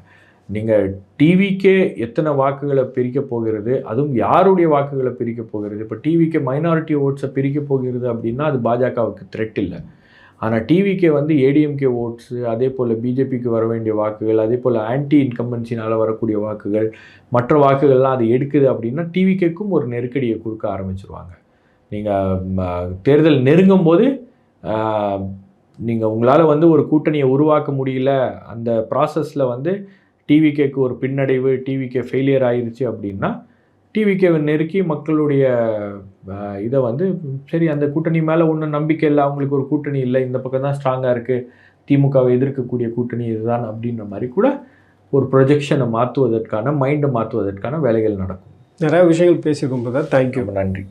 நீங்கள் டிவிக்கே எத்தனை வாக்குகளை பிரிக்க போகிறது, அதுவும் யாருடைய வாக்குகளை பிரிக்க போகிறது. இப்போ டிவிக்கே மைனாரிட்டி ஓட்ஸை பிரிக்க போகிறது அப்படின்னா அது பாஜகவுக்கு த்ரெட் இல்லை. ஆனால் டிவிக்கே வந்து ஏடிஎம்கே ஓட்ஸு, அதே போல் பிஜேபிக்கு வர வேண்டிய வாக்குகள், அதே போல் ஆன்டி இன்கம்பன்சினால் வரக்கூடிய வாக்குகள், மற்ற வாக்குகள்லாம் அது எடுக்குது அப்படின்னா டிவிக்கேக்கும் ஒரு நெருக்கடியை கொடுக்க ஆரம்பிச்சிருவாங்க. நீங்கள் தேர்தல் நெருங்கும் போது நீங்கள் உங்களால் வந்து ஒரு கூட்டணியை உருவாக்க முடியல, அந்த ப்ராசஸில் வந்து டிவிகேக்கு ஒரு பின்னடைவு, டிவிகே ஃபெயிலியர் ஆயிடுச்சு அப்படின்னா டிவிகேவை நெருக்கி மக்களுடைய இதை வந்து சரி அந்த கூட்டணி மேலே ஒன்றும் நம்பிக்கை இல்லை, அவங்களுக்கு ஒரு கூட்டணி இல்லை, இந்த பக்கம் தான் ஸ்ட்ராங்காக இருக்குது, திமுகவை எதிர்க்கக்கூடிய கூட்டணி இதுதான் அப்படின்ற மாதிரி கூட ஒரு ப்ரொஜெக்ஷனை மாற்றுவதற்கான மைண்டை மாற்றுவதற்கான வேலைகள் நடக்கும். நிறைய விஷயங்கள் பேசியிருக்கோம். தேங்க்யூ. நன்றி.